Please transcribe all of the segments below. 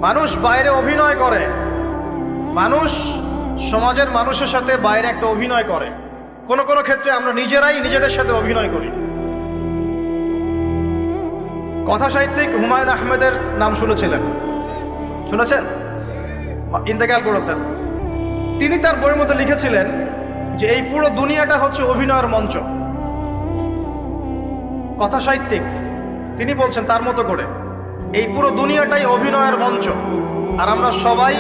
মানুষ বাইরে অভিনয় করে, মানুষ সমাজের মানুষের সাথে বাইরে একটা অভিনয় করে। কোনো কোনো ক্ষেত্রে আমরা নিজেরাই নিজেদের সাথে অভিনয় করি। কথা সাহিত্যিক হুমায়ুন আহমেদের নাম শুনেছিলেন? শুনেছেন? ইন্তেকাল করেছেন। তিনি তার বইয়ের মধ্যে লিখেছিলেন যে এই পুরো দুনিয়াটা হচ্ছে অভিনয়ের মঞ্চ। কথা সাহিত্যিক তিনি বলছেন তার মতো করে এই পুরো দুনিয়াটাই অভিনয়ের মঞ্চ, আর আমরা সবাই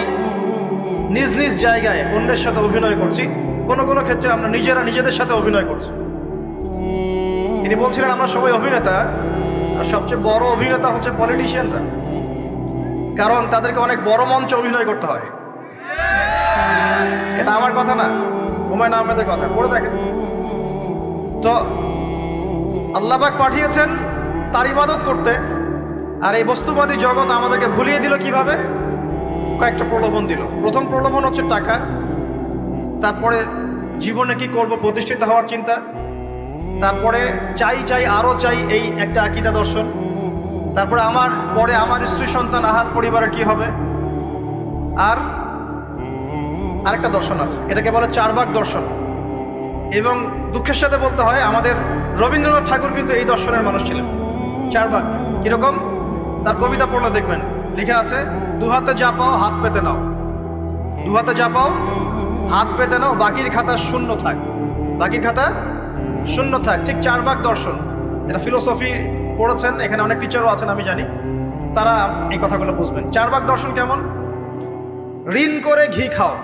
নিজ নিজ জায়গায় অন্যের সাথে অভিনয় করছি। কোনো কোনো ক্ষেত্রে আমরা নিজেরা নিজেদের সাথে অভিনয় করছি। তিনি বলছিলেন আমরা সবাই অভিনেতা, আর সবচেয়ে বড় অভিনেতা হচ্ছে পলিটিশিয়ানরা, কারণ তাদেরকে অনেক বড় মঞ্চে অভিনয় করতে হয়। এটা আমার কথা না, হুমায়ুন আহমেদের কথা, পড়ে দেখেন তো। আল্লাহ পাক পাঠিয়েছেন তার ইবাদত করতে, আর এই বস্তুবাদী জগৎ আমাদেরকে ভুলিয়ে দিল কিভাবে? কয়েকটা প্রলোভন দিল। প্রথম প্রলোভন হচ্ছে টাকা, তারপরে জীবনে কি করব প্রতিষ্ঠিত হওয়ার চিন্তা, তারপরে চাই চাই আরও চাই এই একটা আকীদা দর্শন, তারপরে আমার স্ত্রী সন্তান আহার পরিবারের কি হবে, আর আরেকটা দর্শন আছে, এটাকে বলে চারবাক দর্শন। এবং দুঃখের সাথে বলতে হয় আমাদের রবীন্দ্রনাথ ঠাকুর কিন্তু এই দর্শনের মানুষ ছিলেন। চারবাক কিরকম? তার কবিতা পড়লে দেখবেন লেখা আছে, দুহাতে যা পাও হাত পেতে নাও, দুহাতে যা পাও হাত পেতে নাও, বাকির খাতা শূন্য থাক, বাকির খাতা শূন্য থাক। ঠিক চারবাক দর্শন। এটা ফিলোসফি পড়েছেন, এখানে অনেক টিচারও আছেন আমি জানি, তারা এই কথাগুলো বুঝবেন। চারবাক দর্শন কেমন? ঋণ করে ঘি খাও,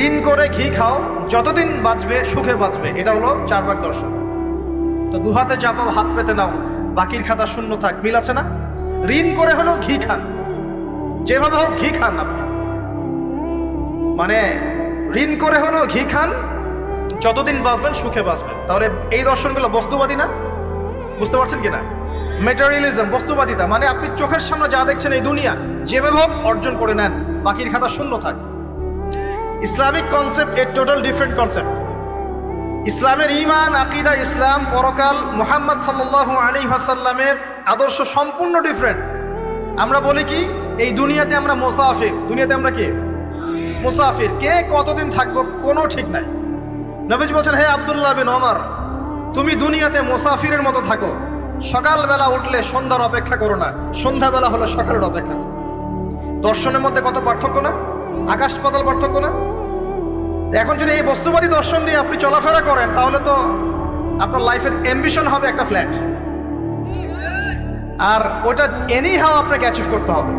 ঋণ করে ঘি খাও, যতদিন বাঁচবে সুখে বাঁচবে, এটা হলো চারবাক দর্শন। তো দুহাতে যা পাও হাত পেতে নাও, বাকির খাতা শূন্য থাক, মিল আছে না? ঋণ করে হলো ঘি খান, যেভাবে হোক ঘি খান আপনি, মানে ঋণ করে হলো ঘি খান, যতদিন বাঁচবেন সুখে বাঁচবেন। তাহলে এই দর্শনগুলো বস্তুবাদী না? বুঝতে পারছেন কিনা? ম্যাটেরিয়ালিজম, বস্তুবাদিতা, মানে আপনি চোখের সামনে যা দেখছেন এই দুনিয়া, যেভাবে হোক অর্জন করে নেন, বাকির খাতা শূন্য থাক। ইসলামিক কনসেপ্ট এর টোটাল ডিফারেন্ট কনসেপ্ট। ইসলামের ঈমান, আকীদা, ইসলাম, পরকাল, মুহাম্মদ সাল্লাল্লাহু আলাইহি ওয়াসাল্লামের আদর্শ সম্পূর্ণ ডিফারেন্ট। আমরা বলি কি এই দুনিয়াতে আমরা মুসাফির, দুনিয়াতে আমরা কি মুসাফির, কে কতদিন থাকবো কোনো ঠিক নাই। নবীজি বলছেন, হে আব্দুল্লাহ বিন ওমর, তুমি দুনিয়াতে মুসাফিরের মতো থাকো, সকালবেলা উঠলে সন্ধ্যার অপেক্ষা করো না, সন্ধ্যাবেলা হলে সকালের অপেক্ষা করো। দর্শনের মধ্যে কত পার্থক্য না? আকাশ পাতাল পার্থক্য না? এখন যদি এই বস্তুবাদী দর্শন দিয়ে আপনি চলাফেরা করেন, তাহলে তো আপনার লাইফের অ্যাম্বিশন হবে একটা ফ্ল্যাট, আর ওটা এনি হাও আপনাকে অ্যাচিভ করতে হবে,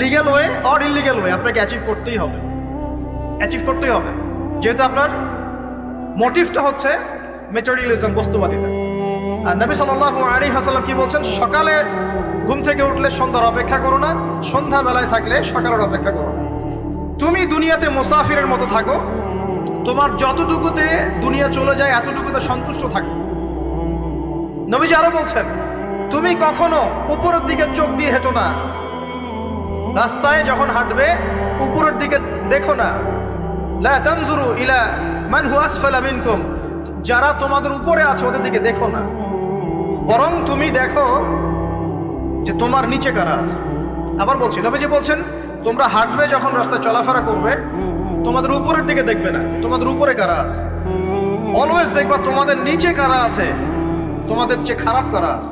legal way or illegal way, আপনাকে অ্যাচিভ করতেই হবে, অ্যাচিভ করতেই হবে, যেহেতু আপনার মোটিভটা হচ্ছে ম্যাটেরিয়ালিজম, বস্তুবাদিতা। আর নবী সাল্লাল্লাহু আলাইহি ওয়াসাল্লাম কি বলছেন? সকালে ঘুম থেকে উঠলে সন্ধ্যার অপেক্ষা করো না, সন্ধ্যাবেলায় থাকলে সকালের অপেক্ষা করো না। তুমি দুনিয়াতে মুসাফিরের মতো থাকো, তোমার যতটুকুতে দুনিয়া চলে যায় এতটুকুতে সন্তুষ্ট থাকো। নবীজি আরো বলছেন, তুমি কখনো উপরের দিকে চোখ দিয়ে হেঁটো না, রাস্তায় যখন হাঁটবে উপরের দিকে দেখো না। লা তানজুরু ইলা মান হুয়া আসফালা মিনকুম, যারা তোমাদের উপরে আছে ওদের দিকে দেখো না, বরং তুমি দেখো যে তোমার নিচে কারা আছে। আবার বলছি, নবীজি বলছেন, তোমরা হাঁটবে যখন রাস্তায় চলাফেরা করবে, তোমাদের উপরের দিকে দেখবে না, তোমাদের উপরে কারা আছে। অলওয়েজ দেখবা তোমাদের নিচে কারা আছে, তোমাদের চেয়ে খারাপ কারা আছে।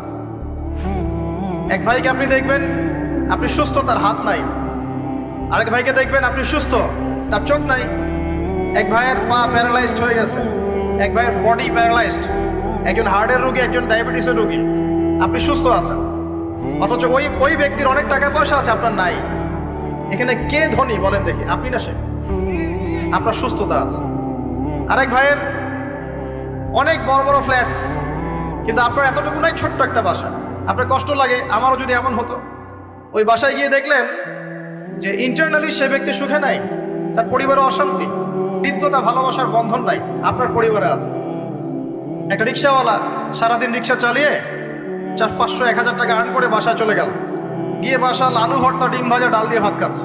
এক ভাইকে আপনি দেখবেন আপনি সুস্থ, তার হাত নাই। আরেক ভাইকে দেখবেন আপনি সুস্থ, তার চোখ নাই। এক ভাইয়ের পা প্যারালাইজড হয়ে গেছে, এক ভাইয়ের বডি প্যারালাইজড, একজন হার্টের রোগী, একজন ডায়াবেটিসের রোগী। আপনি সুস্থ আছেন, অথচ ওই ব্যক্তির অনেক টাকা পয়সা আছে, আপনার নাই। এখানে কে ধনী বলেন দেখি, আপনি না সে? আপনার সুস্থতা আছে। আরেক ভাইয়ের অনেক বড় বড় ফ্ল্যাটস, কিন্তু আপনার এতটুকু নাই, ছোট্ট একটা বাসা। আপনার কষ্ট লাগে, আমারও যদি এমন হতো। ওই বাসায় গিয়ে দেখলেন যে ইন্টারনালি সে ব্যক্তি সুখে নাই, তার পরিবারে অশান্তি, হৃদ্যতা, ভালোবাসার বন্ধন নাই, আপনার পরিবারে আছে। একটা রিক্সাওয়ালা সারাদিন রিক্সা চালিয়ে 500-1000 টাকা আর্ন করে বাসায় চলে গেল, গিয়ে বাসা আলু ভর্তা, ডিম ভাজা, ডাল দিয়ে ভাত খাচ্ছে,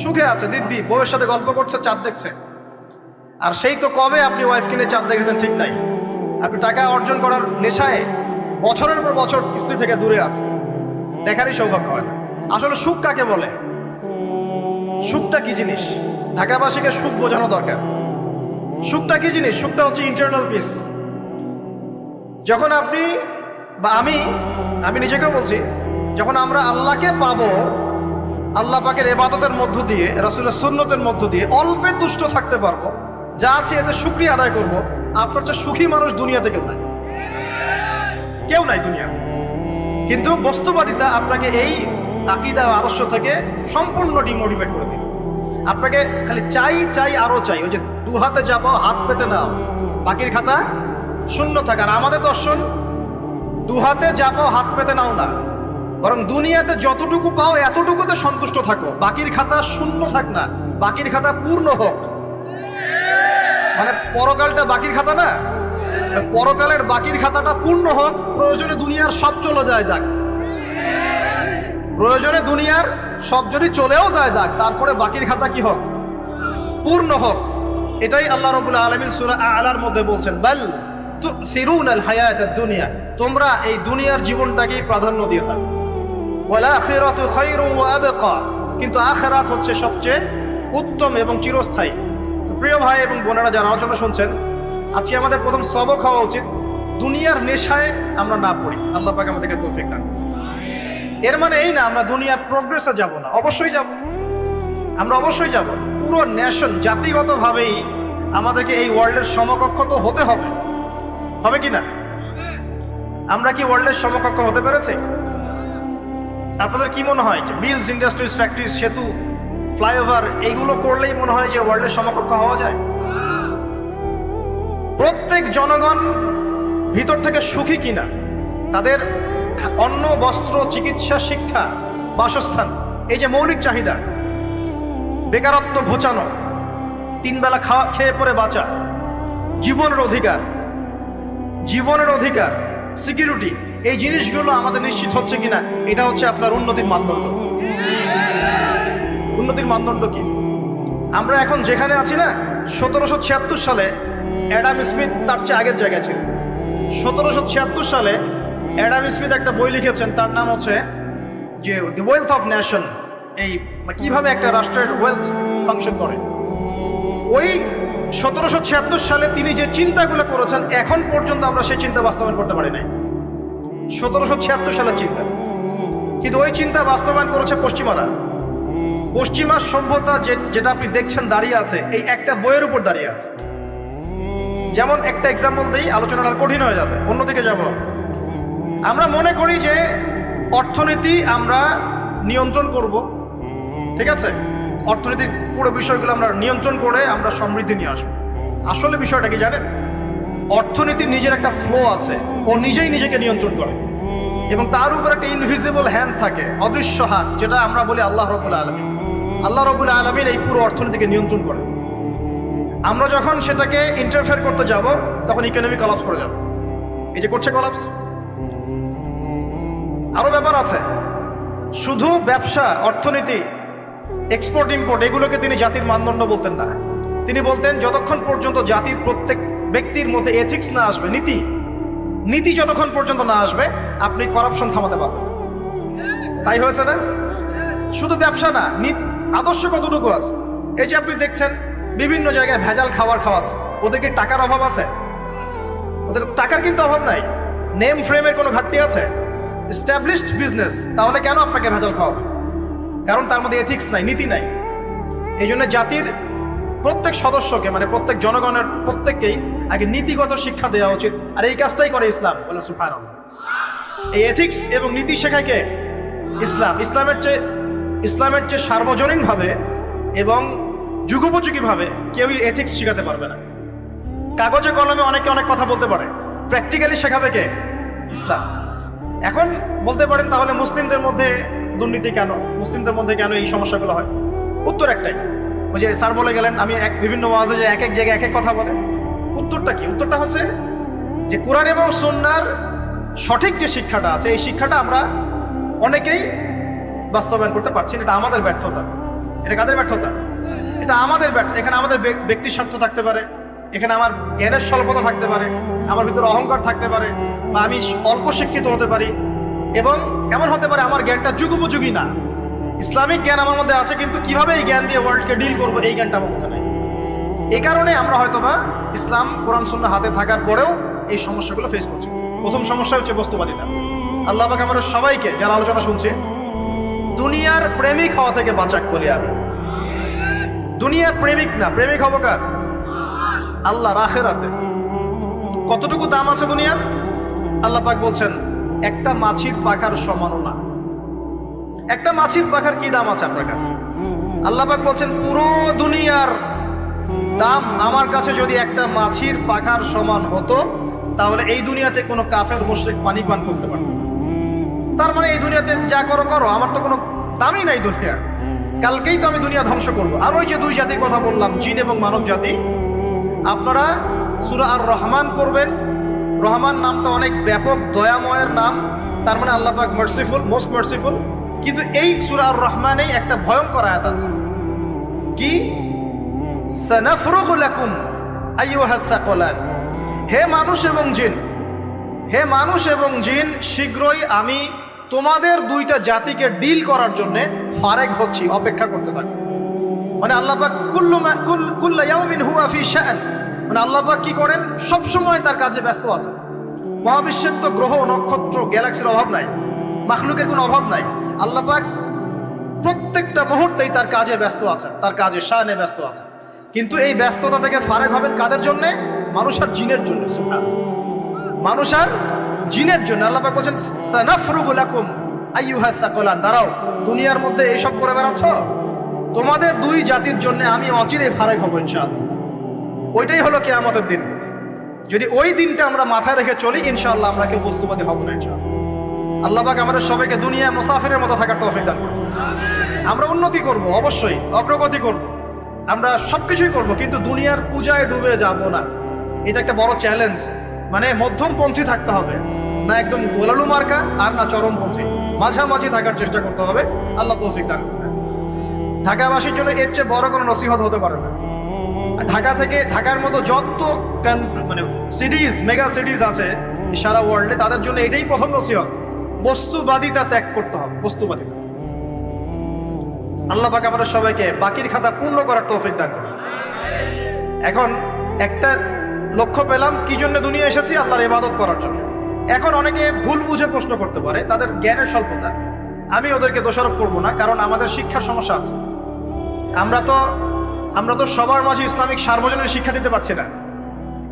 সুখে আছে দিব্যি, বউয়ের সাথে গল্প করছে, চাঁদ দেখছে। আর সেই তো কবে আপনি ওয়াইফ কিনে চাঁদ দেখেছেন ঠিক নাই। আপনি টাকা অর্জন করার নেশায় বছরের পর বছর স্ত্রী থেকে দূরে আছে, দেখারই সৌভাগ্য হয় না। আসলে সুখ কাকে বলে? সুখটা কি জিনিস? ঢাকাবাসীকে সুখ বোঝানো দরকার। সুখটা কি জিনিস? সুখটা হচ্ছে ইন্টারনাল পিস। যখন আপনি বা আমি নিজেকেও বলছি, যখন আমরা আল্লাহকে পাবো, আল্লাহ পাকের ইবাদতের মধ্য দিয়ে, রাসূলের সুন্নতের মধ্য দিয়ে অল্পে তুষ্ট থাকতে পারবো, যা আছে এতে শুকরিয়া আদায় করব, আপনার চেয়ে সুখী মানুষ দুনিয়াতে কেউ নাই, কেউ নাই দুনিয়াতে। কিন্তু বস্তুবাদিতা আপনাকে এই আকীদা আদর্শ থেকে সম্পূর্ণ ডিমোটিভেট করে দিবে। আপনাকে খালি চাই আরো চাই। ওই যে দু হাতে যাবো হাত পেতে নাও, বাকির খাতা শূন্য থাকে। আর আমাদের দর্শন দু হাতে যাবো হাত পেতে নাও না, বরং দুনিয়াতে যতটুকু পাও এতটুকুতে সন্তুষ্ট থাকো, বাকির খাতা শূন্য থাক না, বাকির খাতা পূর্ণ হোক। মানে পরকালটা বাকির খাতা না, পরকালের বাকির খাতাটা পূর্ণ হোক। প্রয়োজনে দুনিয়ার সব চলে যায় যাক, প্রয়োজনে দুনিয়ার সব যদি চলেও যায় যাক, তারপরে বাকির খাতা কি হোক? পূর্ণ হোক। এটাই আল্লাহ রাব্বুল আলামিন সূরা আ'লার মধ্যে বলছেন, বাল তুসিরুনাল হায়াতাদ দুনিয়া, তোমরা এই দুনিয়ার জীবনটাকে প্রাধান্য দিয়ে থাকো। ওয়াল আখিরাতু খায়রুন ওয়া আবকা, কিন্তু আখিরাত হচ্ছে সবচেয়ে উত্তম এবং চিরস্থায়ী। তো প্রিয় ভাই এবং বোনেরা যারা আলোচনা শুনছেন, আজকে আমাদের প্রথম সবক হওয়া উচিত দুনিয়ার নেশায় আমরা না পড়ি। আল্লাহ পাক আমাদেরকে তৌফিক দান। এর মানে এই না আমরা দুনিয়ার প্রোগ্রেসে যাব না, অবশ্যই যাব, আমরা অবশ্যই যাব। পুরো নেশন জাতিগতভাবেই আমাদেরকে এই ওয়ার্ল্ডের সমকক্ষ তো হতে হবে, হবে কি না? আমরা কি ওয়ার্ল্ডের সমকক্ষ হতে পেরেছি? আপনাদের কি মনে হয় যে মিলস, ইন্ডাস্ট্রিজ, ফ্যাক্টরিজ, সেতু, ফ্লাইওভার এইগুলো করলেই মনে হয় যে ওয়ার্ল্ডের সমকক্ষ হওয়া যায়? প্রত্যেক জনগণ ভিতর থেকে সুখী কিনা, তাদের অন্ন, বস্ত্র, চিকিৎসা, শিক্ষা, বাসস্থান, এই যে মৌলিক চাহিদা, বেকারত্ব ঘোচানো, তিন বেলা খেয়ে পরে বাঁচা, জীবনের অধিকার, সিকিউরিটি, এই জিনিসগুলো আমাদের নিশ্চিত হচ্ছে কিনা, এটা হচ্ছে আপনার উন্নতির মানদণ্ড। উন্নতির মানদণ্ড কি? আমরা এখন যেখানে আছি না, 1776 সালে অ্যাডাম স্মিথ তার চেয়ে আগের জায়গায় ছিল। 1776 সালে অ্যাডাম স্মিথ একটা বই লিখেছেন, তার নাম হচ্ছে যে দি ওয়েলথ অফ নেশন, এই কিভাবে একটা রাষ্ট্রের ওয়েলথ ফাংশন করে। ওই 1776 সালে তিনি যে চিন্তাগুলো করেছেন, এখন পর্যন্ত আমরা সেই চিন্তা বাস্তবায়ন করতে পারি নাই। 1776 সালের চিন্তা, কিন্তু ওই চিন্তা বাস্তবায়ন করেছে পশ্চিমারা। পশ্চিমা সভ্যতা যেটা আপনি দেখছেন দাঁড়িয়ে আছে, এই একটা বইয়ের উপর দাঁড়িয়ে আছে। যেমন একটা এক্সাম্পল দিই, আলোচনাটা কঠিন হয়ে যাবে, অন্যদিকে যাব। আমরা মনে করি যে অর্থনীতি আমরা নিয়ন্ত্রণ করব, ঠিক আছে, অর্থনীতির পুরো বিষয়গুলো আমরা নিয়ন্ত্রণ করে আমরা সমৃদ্ধি নিয়ে আসবো। আসলে বিষয়টা কি জানেন? অর্থনীতির নিজের একটা ফ্লো আছে, ও নিজেই নিজেকে নিয়ন্ত্রণ করে, এবং তার উপর একটা ইনভিজিবল হ্যান্ড থাকে, অদৃশ্য হাত, যেটা আমরা বলি আল্লাহ রাব্বুল আলামিন। আল্লাহ রাব্বুল আলামিন এই পুরো অর্থনীতিকে নিয়ন্ত্রণ করে। আমরা যখন সেটাকে ইন্টারফেয়ার করতে যাব, তখন ইকোনমি কলাপস করে যাবে। এই যে করছে কলাপস। আরো ব্যাপার আছে, শুধু ব্যবসা, অর্থনীতি, এক্সপোর্ট ইম্পোর্ট, এগুলোকে তিনি জাতির মানদণ্ড বলতেন না। তিনি বলতেন যতক্ষণ পর্যন্ত জাতির প্রত্যেক ব্যক্তির মধ্যে এথিক্স না আসবে, নীতি যতক্ষণ পর্যন্ত না আসবে, আপনি করাপশন থামাতে পারবেন। তাই হয়েছে না? শুধু ব্যবসা না, আদর্শ কতটুকু আছে? এই যে আপনি দেখছেন বিভিন্ন জায়গায় ভেজাল খাওয়াচ্ছে, ওদের কি টাকার অভাব আছে? ওদের টাকার কিন্তু অভাব নাই। নেম ফ্রেমের কোনো ঘাটতি আছে? এস্টাবলিশড বিজনেস, তাহলে কেন আপনাকে ভেজাল খাওয়াবে? কারণ তার মধ্যে এথিক্স নাই, নীতি নাই। এই জন্য জাতির প্রত্যেক সদস্যকে, মানে প্রত্যেক জনগণের প্রত্যেককেই আগে নীতিগত শিক্ষা দেওয়া উচিত। আর এই কাজটাই করে ইসলাম। বলে সুবহানাল্লাহ। এই এথিক্স এবং নীতি শেখায় কে? ইসলাম। ইসলামের চেয়ে সার্বজনীনভাবে এবং যুগোপযোগীভাবে কেউই এথিক্স শেখাতে পারবে না। কাগজে কলমে অনেকে অনেক কথা বলতে পারে, প্র্যাকটিক্যালি শেখাবে কে? ইসলাম। এখন বলতে পারেন তাহলে মুসলিমদের মধ্যে দুর্নীতি কেন, মুসলিমদের মধ্যে কেন এই সমস্যাগুলো হয়? উত্তর একটাই, ওই যে স্যার বলে গেলেন, আমি বিভিন্ন ওয়াজে যে এক এক জায়গায় এক এক কথা বলে। উত্তরটা কি? উত্তরটা হচ্ছে যে কোরআন এবং সুন্নাহর সঠিক যে শিক্ষাটা আছে, এই শিক্ষাটা আমরা অনেকেই বাস্তবায়ন করতে পারছি না। এটা আমাদের ব্যর্থতা। এটা কাদের ব্যর্থতা? এটা আমাদের ব্যর্থতা। এখানে আমাদের ব্যক্তি স্বার্থ থাকতে পারে, এখানে আমার জ্ঞানের স্বল্পতা থাকতে পারে, আমার ভিতরে অহংকার থাকতে পারে, বা আমি অল্প শিক্ষিত হতে পারি, এবং এমন হতে পারে আমার জ্ঞানটা যুগোপযোগী না। ইসলামিক জ্ঞান আমার মধ্যে আছে, কিন্তু কিভাবে এই জ্ঞান দিয়ে ওয়ার্ল্ডকে ডিল করবো এই জ্ঞানটা আমার মধ্যে নেই। এই কারণে আমরা হয়তোবা ইসলাম কোরআন সুন্নাহ হাতে থাকার পরেও এই সমস্যাগুলো ফেস করছি। প্রথম সমস্যা হচ্ছে বস্তুবাদিতা। আল্লাহ পাক আমাদের সবাইকে যারা আলোচনা শুনছে দুনিয়ার প্রেমিক হওয়া থেকে বাঁচাক বলি আমি। দুনিয়ার প্রেমিক না, প্রেমিক হবো কার? আল্লাহর আখিরাতে। কতটুকু দাম আছে দুনিয়ার? আল্লাহ পাক বলছেন একটা মাছির পাখার সমানও না। একটা মাছির পাখার কি দাম আছে আপনার কাছে? আল্লাহ পাক বলছেন পুরো দুনিয়ার দাম আমার কাছে যদি একটা মাছির পাখার সমান হতো, তাহলে এই দুনিয়াতে কোনো কাফের মুশরিক পানি পান করতে পারত। তার মানে এই দুনিয়াতে যা করো করো, আমার তো কোনো দামই নাই দুনিয়ার। কালকেই তো আমি দুনিয়া ধ্বংস করবো। আর ওই যে দুই জাতির কথা বললাম, জিন এবং মানব জাতি, আপনারা সূরা আর রহমান পড়বেন। রহমান নামটা অনেক ব্যাপক, দয়াময়ের নাম। তার মানে আল্লাহ পাক মার্সিফুল, মোস্ট মার্সিফুল। কিন্তু এই সূরা আর রহমানেই একটা ভয়ঙ্কর আয়াত আছে, কি? সানাফরুগু লাকুম আইয়ুহাস সাকলান। হে মানুষ এবং জিন, হে মানুষ এবং জিন, শীঘ্রই আমি তোমাদের দুইটা জাতিকে ডিল করার জন্য ফারেক হচ্ছি, অপেক্ষা করতে থাকো। মানে আল্লাহ পাক কুল্লু ইয়াউমিন হুয়া ফি শাআন, মানে আল্লাহ পাক কি করেন? সব সময় তার কাজে ব্যস্ত আছেন। মহাবিশ্বের তো গ্রহ নক্ষত্র গ্যালাক্সির অভাব নাই, মাখলুকের কোনো অভাব নাই। আল্লাহ পাক প্রত্যেকটা মুহূর্তেই তার কাজে ব্যস্ত আছেন, তার কাজে শানে ব্যস্ত আছেন। কিন্তু এই ব্যস্ততা থেকে ফারেক হবেন কাদের জন্য? মানুষ আর জিনের জন্য। মানুষ আর জিনের জন্য আল্লাহ পাক বলছেন সানাফরুগু লাকুম আইয়ুহাস সাকলান। দাঁড়াও, দুনিয়ার মধ্যে এইসব করে বেড়াচ্ছ, তোমাদের দুই জাতির জন্য আমি অচিরেই ফারেক হব ইনশাআল্লাহ। ওইটাই হলো কিয়ামতের দিন। যদি ওই দিনটা আমরা মাথায় রেখে চলি, ইনশাআল্লাহ আমরা কেউ বস্তুবাদী হব না ইনশাআল্লাহ। আল্লাহ পাক আমাদের সবাইকে দুনিয়া মুসাফিরের মতো থাকার তৌফিক দান করুন। আমরা উন্নতি করব, অবশ্যই অগ্রগতি করব, আমরা সবকিছুই করব, কিন্তু দুনিয়ার পূজায় ডুবে যাব না। এটা একটা বড় চ্যালেঞ্জ। মানে মধ্যমপন্থী থাকতে হবে, না একদম গোলালু মার্কা আর না চরমপন্থী, মাঝামাঝি থাকার চেষ্টা করতে হবে। আল্লাহ তৌফিক দান করবেন। ঢাকাবাসীর জন্য এর চেয়ে বড় কোনো নসিহত হতে পারে না। ঢাকা থেকে, ঢাকার মতো যত মানে সিটিজ, মেগা সিটিজ আছে সারা ওয়ার্ল্ডে, তাদের জন্য এটাই প্রথম নসিহত, বস্তুবাদিতা ত্যাগ করতে হবে। বস্তুবাদিতা। আল্লাহ পাক আমাদের সবাইকে বাকির খাতা পূর্ণ করার তৌফিক দান করুন। এখন একটা লক্ষ্য পেলাম, কি জন্য দুনিয়া এসেছি? আল্লাহর ইবাদত করার জন্য। এখন অনেকে ভুল বুঝে প্রশ্ন করতে পারে, তাদের জ্ঞানের স্বল্পতা। আমি ওদেরকে দোষারোপ করব না, কারণ আমাদের শিক্ষার সমস্যা আছে। আমরা তো সবার মাঝে ইসলামিক সার্বজনীন শিক্ষা দিতে পারছি না।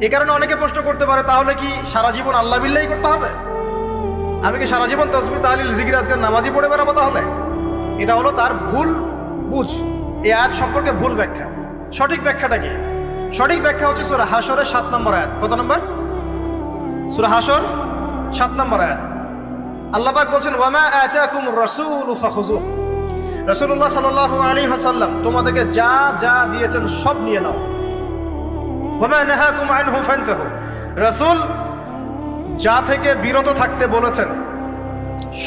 এই কারণে অনেকে প্রশ্ন করতে পারে, তাহলে কি সারা জীবন আল্লাহ বিল্লাহি করতে হবে? আমি কি সারা জীবন তাসবিহ তাহলিল জিকির আজকার নামাজি পড়ে বেড়াবো? তাহলে এটা হলো তার ভুল বুঝ। এই আয়াত সম্পর্কে ভুল ব্যাখ্যা। সঠিক ব্যাখ্যাটা কি? সঠিক ব্যাখ্যা হচ্ছে সূরা হাশরের 7 নম্বর আয়াত। কত নম্বর? সূরা হাশর 7 নম্বর আয়াত। আল্লাহ পাক বলছেন ওয়ামা আতাকুমুর রাসূলু ফাখুযুহু। রাসূলুল্লাহ সাল্লাল্লাহু আলাইহি ওয়াসাল্লাম তোমাদেরকে যা যা দিয়েছেন সব নিয়ে নাও। ওয়ামা নাহাকুম আনহু ফান্তাহু। রাসূল যা থেকে বিরত থাকতে বলেছেন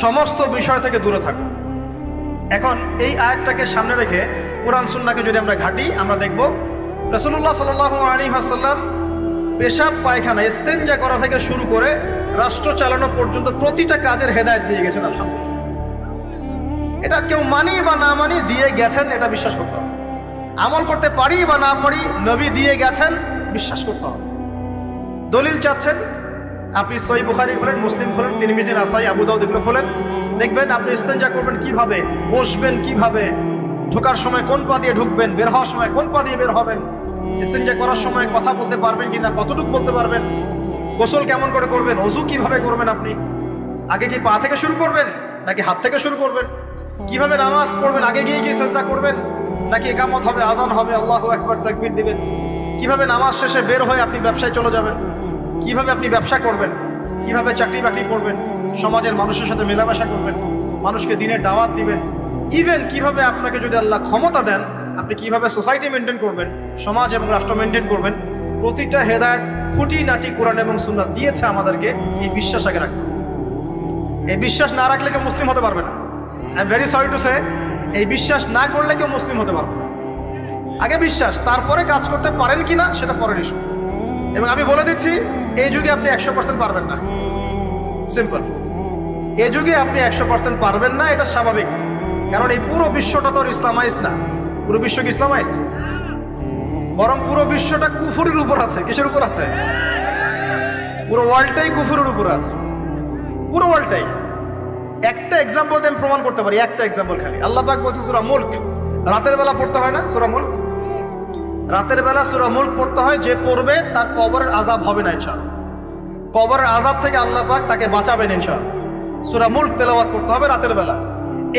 সমস্ত বিষয় থেকে দূরে থাকো। এখন এই আয়াতটাকে সামনে রেখে কোরআন সুন্নাহকে যদি আমরা ঘাঁটি, আমরা দেখব রাসূলুল্লাহ সাল্লাল্লাহু আলাইহি ওয়াসাল্লাম পেশাব পায়খানা ইস্তেঞ্জা করা থেকে শুরু করে রাষ্ট্র চালানো পর্যন্ত প্রতিটা কাজের হেদায়েত দিয়ে গেছেন। আলহামদুলিল্লাহ। এটা কেউ মানি বা না মানি, দিয়ে গেছেন, এটা বিশ্বাস করতে হবে। আমল করতে পারি বা না পারি, নবী দিয়ে গেছেন, বিশ্বাস করতে হবে। দলিল চাচ্ছেন, আপনি সহিহ বুখারী খোলেন, মুসলিম খোলেন, তিরমিজি, নাসাই, আবু দাউদ এগুলো খোলেন, দেখবেন আপনি ইস্তেঞ্জা করবেন কিভাবে, বসবেন কিভাবে, ঢোকার সময় কোন পা দিয়ে ঢুকবেন, বের হওয়ার সময় কোন পা দিয়ে বের হবেন, ইস্তেঞ্জা করার সময় কথা বলতে পারবেন কিনা, কতটুকু বলতে পারবেন, গোসল কেমন করে করবেন, ওযু কিভাবে করবেন, আপনি আগে কি পা থেকে শুরু করবেন নাকি হাত থেকে শুরু করবেন, কিভাবে নামাজ পড়বেন, আগে গিয়ে কি সেজদা করবেন নাকি ইকামত হবে, আজান হবে, আল্লাহু আকবার তাকবীর দিবেন, কিভাবে নামাজ শেষে বের হয়ে আপনি ব্যবসায় চলে যাবেন, কিভাবে আপনি ব্যবসা করবেন, কিভাবে চাকরি বাকরি করবেন, সমাজের মানুষের সাথে মেলামেশা করবেন, মানুষকে দিনের দাওয়াত দিবেন, ইভেন কিভাবে আপনাকে যদি আল্লাহ ক্ষমতা দেন আপনি কিভাবে সোসাইটি মেনটেন করবেন, সমাজ এবং রাষ্ট্র মেনটেন করবেন, প্রতিটা হেদায়েত খুঁটিনাটি কোরআন এবং সুন্নাহ দিয়েছে আমাদেরকে। এই বিশ্বাস আগে রাখতে হবে। এই বিশ্বাস না রাখলে কেউ মুসলিম হতে পারবে না। I am very sorry to say, এই বিশ্বাস না করলে কেউ মুসলিম হতে পারবে না। আগে বিশ্বাস, তারপরে কাজ করতে পারেন কিনা সেটা পরের ইস্যু। এবং আমি বলে দিচ্ছি, এই যুগে আপনি 100% পারবেন না। সিম্পল, এই যুগে আপনি 100% পারবেন না, এটা স্বাভাবিক। কারণ এই পুরো বিশ্বটা তো ইসলামাইজড না। পুরো বিশ্ব কি ইসলামাইজড? বরং পুরো বিশ্বটা কুফুরের উপর আছে। কিসের উপর আছে? পুরো ওয়ার্ল্ডটাই কুফুরের উপর আছে, পুরো ওয়ার্ল্ডটাই। একটা এক্সাম্পল দিয়ে আমি প্রমাণ করতে পারি, একটা এক্সাম্পল খালি। আল্লাহ পাক বলছে সূরা মুলক, রাতের বেলা পড়তে হয় না সূরা মুলক? রাতের বেলা সূরা মুলক পড়তে হয়, যে পড়বে তার কবরের আযাব হবে না ইনশাআল্লাহ। কবরের আযাব থেকে আল্লাহ পাক তাকে বাঁচাবেন ইনশাআল্লাহ। সূরা মুলক তেলাওয়াত করতে হবে রাতের বেলা।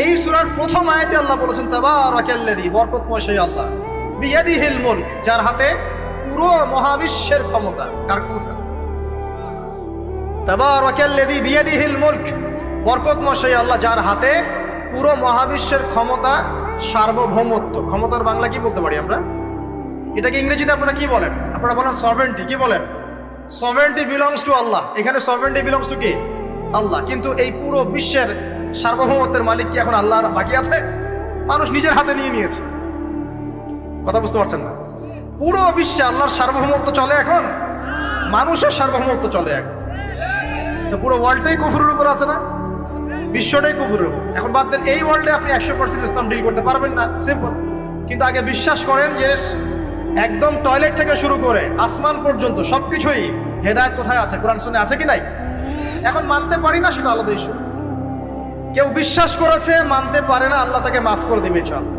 এই সূরার প্রথম আয়াতে আল্লাহ বলেছেন তাবারাকাল্লাযী, বরকতময় সেই আল্লাহ, বিয়াদিহিল মুলক, যার হাতে পুরো মহাবিশ্বের ক্ষমতা। কার ক্ষমতা? তাবারাকাল্লাযী বিয়াদিহিল মুলক, বরকতময় সেই আল্লাহ যার হাতে পুরো মহাবিশ্বের ক্ষমতা, সার্বভৌমত্ব। ক্ষমতার বাংলা কি বলতে পারি আমরা? এটাকে ইংরেজিতে আপনারা কি বলেন? আপনারা বলেন সভারেন্টি। কি বলেন? সভারেন্টি বিলংস টু আল্লাহ। এখানে সভারেন্টি বিলংস টু কি? আল্লাহ। কিন্তু এই পুরো বিশ্বের সার্বভৌমত্বের মালিক কি এখন আল্লাহ বাকি আছে? মানুষ নিজের হাতে নিয়ে নিয়েছে। কথা বুঝতে পারছেন না? পুরো বিশ্বে আল্লাহর সার্বভৌমত্ব চলে এখন, মানুষের সার্বভৌমত্ব চলে এখন। তো পুরো ওয়ার্ল্ডটাই কুফরের উপর আছে না? বিশ্বটাই কুফরের উপর। এখন বাদ দেন, এই ওয়ার্ল্ডে আপনি 100% ইসলাম ডিল করতে পারবেন না, সিম্পল। কিন্তু আগে বিশ্বাস করেন যে একদম টয়লেট থেকে শুরু করে আসমান পর্যন্ত সবকিছুই হেদায়েত কোথায় আছে? কোরআন শুনে আছে কি নাই? এখন মানতে পারি না, সেটা আলাদা ইস্যু। কেউ বিশ্বাস করেছে, মানতে পারে না, আল্লাহ তাকে মাফ করে দিবে ইনশাআল্লাহ।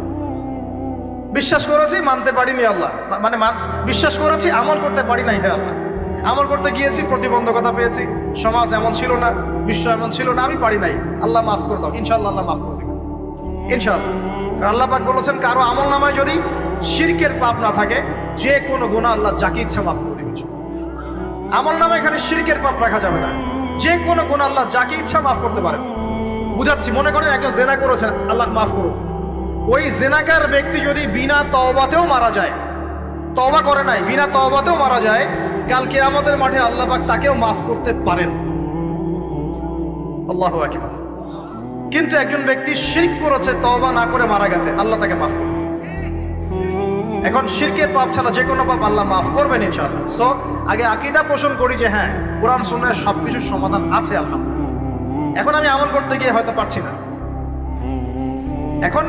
বিশ্বাস করেছি, মানতে পারিনি, আল্লাহ মানে বিশ্বাস করেছি, আমল করতে পারি নাই, হে আল্লাহ আমল করতে গিয়েছি, প্রতিবন্ধকতা পেয়েছি, সমাজ এমন ছিল না, বিশ্ব এমন ছিল না, আমি পারি নাই, আল্লাহ মাফ করে দাও। ইনশাআল্লাহ আল্লাহ মাফ করে দিবেন ইনশাআল্লাহ। কারণ আল্লাহ পাক বলেছেন, কারো আমল নামায় যদি শিরকের পাপ না থাকে, যে কোনো গুনাহ আল্লাহ যাকে ইচ্ছা মাফ করে দিবেন। আমল নামায় এখানে শিরকের পাপ রাখা যাবে না, যে কোনো গুনাহ আল্লাহ যাকে ইচ্ছা মাফ করতে পারেন। বুঝাচ্ছি, মনে করেন একজন জেনা করেছেন, আল্লাহ মাফ করুন। ওই জেনাকার ব্যক্তি যদি বিনা তওবাতেও মারা যায়, তওবা করে নাই, বিনা তওবাতেও মারা যায়, কাল কিয়ামতের মাঠে আল্লাহ পাক তাকেও মাফ করতে পারেন। আল্লাহু আকবার। কিন্তু একজন ব্যক্তি শিরক করেছে, তওবা না করে মারা গেছে, আল্লাহ তাকে মাফ করবে। এখন শিরকের পাপ ছাড়া যে কোনো পাপ আল্লাহ মাফ করবেন ইনশাআল্লাহ। সো আগে আকীদা পোষণ করি যে হ্যাঁ, কোরআন সুন্নাহয় সবকিছুর সমাধান আছে আলহামদুলিল্লাহ। এখন আমি আমল করতে গিয়ে হয়তো পারছি না, এখন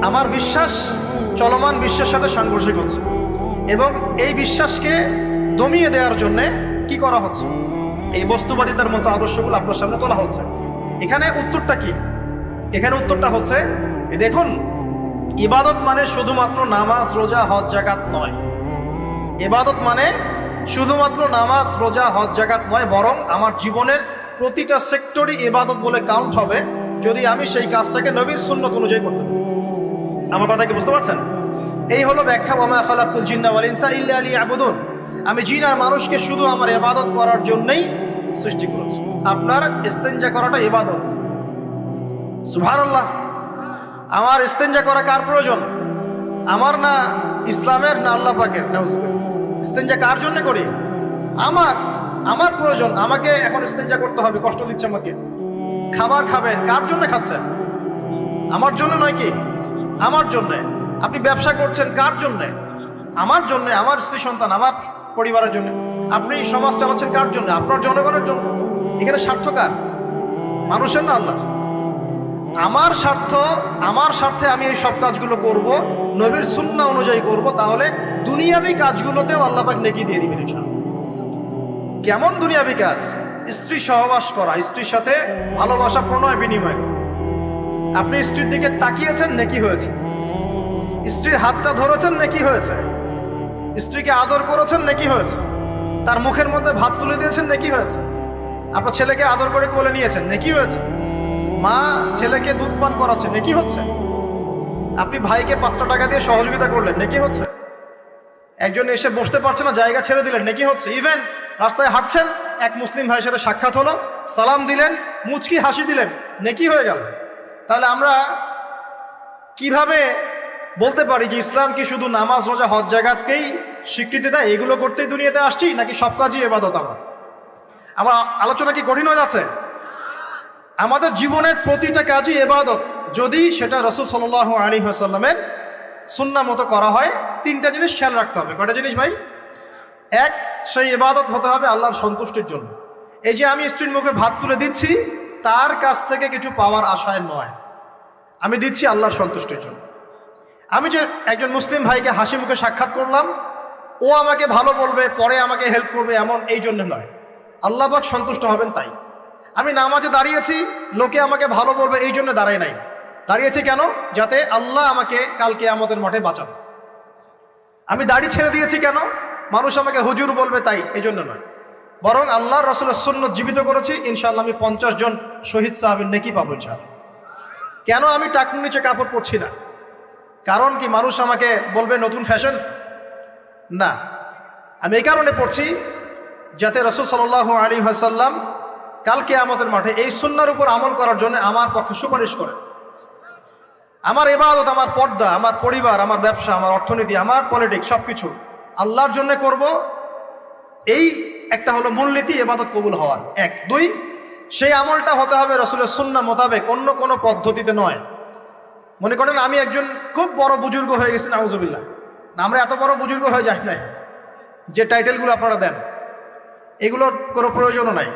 আমার বিশ্বাস চলমান বিশ্বের সাথে সাংঘর্ষিক হচ্ছে, এবং এই বিশ্বাসকে দমিয়ে দেওয়ার জন্যে কি করা হচ্ছে? এই বস্তুবাদিতার মতো আদর্শগুলো আপনার সামনে তোলা হচ্ছে। এখানে উত্তরটা কি? এখানে উত্তরটা হচ্ছে, দেখুন, ইবাদত মানে শুধুমাত্র নামাজ, রোজা, হজ, যাকাত নয়। ইবাদত মানে শুধুমাত্র নামাজ, রোজা, হজ, যাকাত নয়, বরং আমার জীবনের প্রতিটা সেক্টরই ইবাদত বলে কাউন্ট হবে যদি আমি সেই কাজটাকে নবীর সুন্নত অনুযায়ী করতে পারি। আমার কথা কি বুঝতে পারছেন? এই হলো ব্যাখ্যা, ওয়া মা খালাকতুল জিন্না ওয়াল ইনসা ইল্লা লিয়াবুদুন। আমি জিন আর মানুষকে শুধু আমার ইবাদত করার জন্যই সৃষ্টি করেছি। আপনার ইস্তেনজা করাটা ইবাদত। সুবহানাল্লাহ। আমার ইস্তেনজা করা কার প্রয়োজন? আমার না ইসলামের, না আল্লাহ পাকের? ইস্তেনজা কার জন্য করি? আমার প্রয়োজন। আমাকে এখন ইস্তেনজা করতে হবে, কষ্ট দিচ্ছে আমাকে। খাবার খাবেন, কার জন্য খাচ্ছেন? আমার জন্য নয় কি? আমার জন্যে। আপনি ব্যবসা করছেন, কার জন্যে? আমার জন্যে, আমার স্ত্রী সন্তান, আমার পরিবারের জন্য। আপনি সমাজ চালাচ্ছেন কার জন্য? আপনার জনগণের জন্য। এখানে স্বার্থ কার? মানুষের না আল্লাহ? আমার স্বার্থ, আমার স্বার্থে আমি এই সব কাজগুলো করব, নবীর সুন্নাহ অনুযায়ী করব, তাহলে দুনিয়াবি কাজগুলোতেও আল্লাহ পাক নেকি দিয়ে দিবেন ইনশাআল্লাহ। কেমন দুনিয়াবি কাজ? স্ত্রী সহবাস করা, স্ত্রীর সাথে ভালোবাসা, প্রণয় বিনিময়। আপনি স্ত্রীর দিকে তাকিয়েছেন, নেকি হয়েছে। স্ত্রীর হাতটা ধরেছেন, নেকি হয়েছে। স্ত্রীকে আদর করেছেন, নেকি হয়েছে। তার মুখের মধ্যে ভাত তুলে দিয়েছেন, নেকি হয়েছে। আপনার ছেলেকে আদর করে কোলে নিয়েছেন, নেকি হয়েছে। মা ছেলেকে দুধ পান করাচ্ছে, নেকি হচ্ছে। আপনি ভাইকে 5টা টাকা দিয়ে সহযোগিতা করলেন, নেকি হচ্ছে। একজন এসে বসতে পারছে না, জায়গা ছেড়ে দিলেন, নেকি হচ্ছে। ইভেন রাস্তায় হাঁটছেন, এক মুসলিম ভাইয়ের সাথে সাক্ষাৎ হলো, সালাম দিলেন, মুচকি হাসি দিলেন, নেকি হয়ে গেল। তাহলে আমরা কিভাবে বলতে পারি যে ইসলাম কি শুধু নামাজ, রোজা, হজ, যাকাতকেই স্বীকৃতি দেয়? এগুলো করতেই দুনিয়াতে আসছি, নাকি সব কাজই ইবাদত? আমার আলোচনা কি কঠিন হয়ে যাচ্ছে? আমাদের জীবনের প্রতিটা কাজই ইবাদত, যদি সেটা রাসূল সাল্লাল্লাহু আলাইহি ওয়াসাল্লামের সুন্নাহ মতো করা হয়। 3টা জিনিস খেয়াল রাখতে হবে। কয়টা জিনিস ভাই? এক, সেই ইবাদত হতে হবে আল্লাহর সন্তুষ্টির জন্য। এই যে আমি স্ত্রীর মুখে ভাত তুলে দিচ্ছি, তার কাছ থেকে কিছু পাওয়ার আশায় নয়। আমি দিচ্ছি আল্লাহর সন্তুষ্টির জন্য। আমি যে একজন মুসলিম ভাইকে হাসি মুখে সাক্ষাৎ করলাম, ও আমাকে ভালো বলবে, পরে আমাকে হেল্প করবে, এমন এই জন্য নয়, আল্লাহ পাক সন্তুষ্ট হবেন তাই। আমি নামাজে দাঁড়িয়েছি, লোকে আমাকে ভালো বলবে এই জন্য দাঁড়াই নাই, দাঁড়িয়েছি কেন? যাতে আল্লাহ আমাকে কাল কিয়ামতের মাঠে বাঁচাবে। আমি দাড়ি ছেড়ে দিয়েছি কেন? মানুষ আমাকে হুজুর বলবে তাই, এই জন্য নয়, বরং আল্লাহর রাসূলের সুন্নাত জীবিত করেছি, ইনশাআল্লাহ আমি 50 জন শহীদ সাহাবীর নেকি পাবো ইনশাআল্লাহ। কেন আমি টাকনুর নিচে কাপড় পরছি না? কারণ কি মানুষ আমাকে বলবে নতুন ফ্যাশন? না, আমি এই কারণে পড়ছি যাতে রাসূল সাল্লাল্লাহু আলাইহি ওয়াসাল্লাম কাল কিয়ামতের মাঠে এই সুন্নাহর উপর আমল করার জন্য আমার পক্ষে সুপারিশ করেন। আমার ইবাদত, আমার পর্দা, আমার পরিবার, আমার ব্যবসা, আমার অর্থনীতি, আমার পলিটিক্স সবকিছু আল্লাহর জন্য করব, এই একটা হলো মূলনীতি ইবাদত কবুল হওয়ার। 1 2 সেই আমলটা হতে হবে রাসূলের সুন্নাহ মোতাবেক, অন্য কোনো পদ্ধতিতে নয়। মনে করেন আমি একজন খুব বড় বুজুর্গ হয়ে গেছি, নাউজুবিল্লাহ, না আমরা এত বড় বুজুর্গ হয়ে যাই নাই, যে টাইটেলগুলো আপনারা দেন এগুলোর কোনো প্রয়োজনও নাই।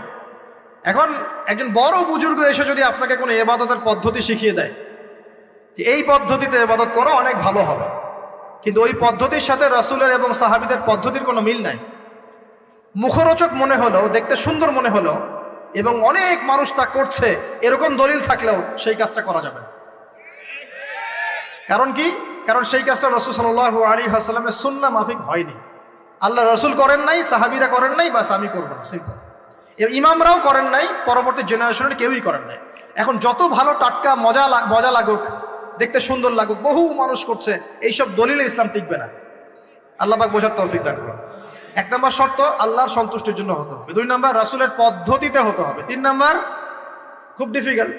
এখন একজন বড় বুজুর্গ এসে যদি আপনাকে কোনো ইবাদতের পদ্ধতি শিখিয়ে দেয় যে এই পদ্ধতিতে ইবাদত করো অনেক ভালো হবে, কিন্তু ওই পদ্ধতির সাথে রাসূলের এবং সাহাবীদের পদ্ধতির কোনো মিল নাই, মুখরোচক মনে হলো, দেখতে সুন্দর মনে হলো এবং অনেক মানুষ তা করছে এরকম দলিল থাকলেও সেই কাজটা করা যাবে না। কারণ কি? কারণ সেই কাজটা রাসূল সাল্লাল্লাহু আলাইহি ওয়াসাল্লামের সুন্নাহ মাফিক হয়নি। আল্লাহ রাসূল করেন নাই, সাহাবীরা করেন নাই, বাস আমি করব না, সিম্পল। ইমামরাও করেন নাই, পরবর্তী জেনারেশনের কেউই করেন নাই। এখন যত ভালো টাটকা মজা লাগুক, দেখতে সুন্দর লাগুক, বহু মানুষ করছে, এইসব দলিলে ইসলাম টিকবে না। আল্লাহ পাক বোঝার তৌফিক দান করুন। 1 নম্বর শর্ত আল্লাহর সন্তুষ্টির জন্য হতে হবে। 2 নম্বর রাসূলের পদ্ধতিতে হতে হবে। 3 নম্বর খুব ডিফিকাল্ট,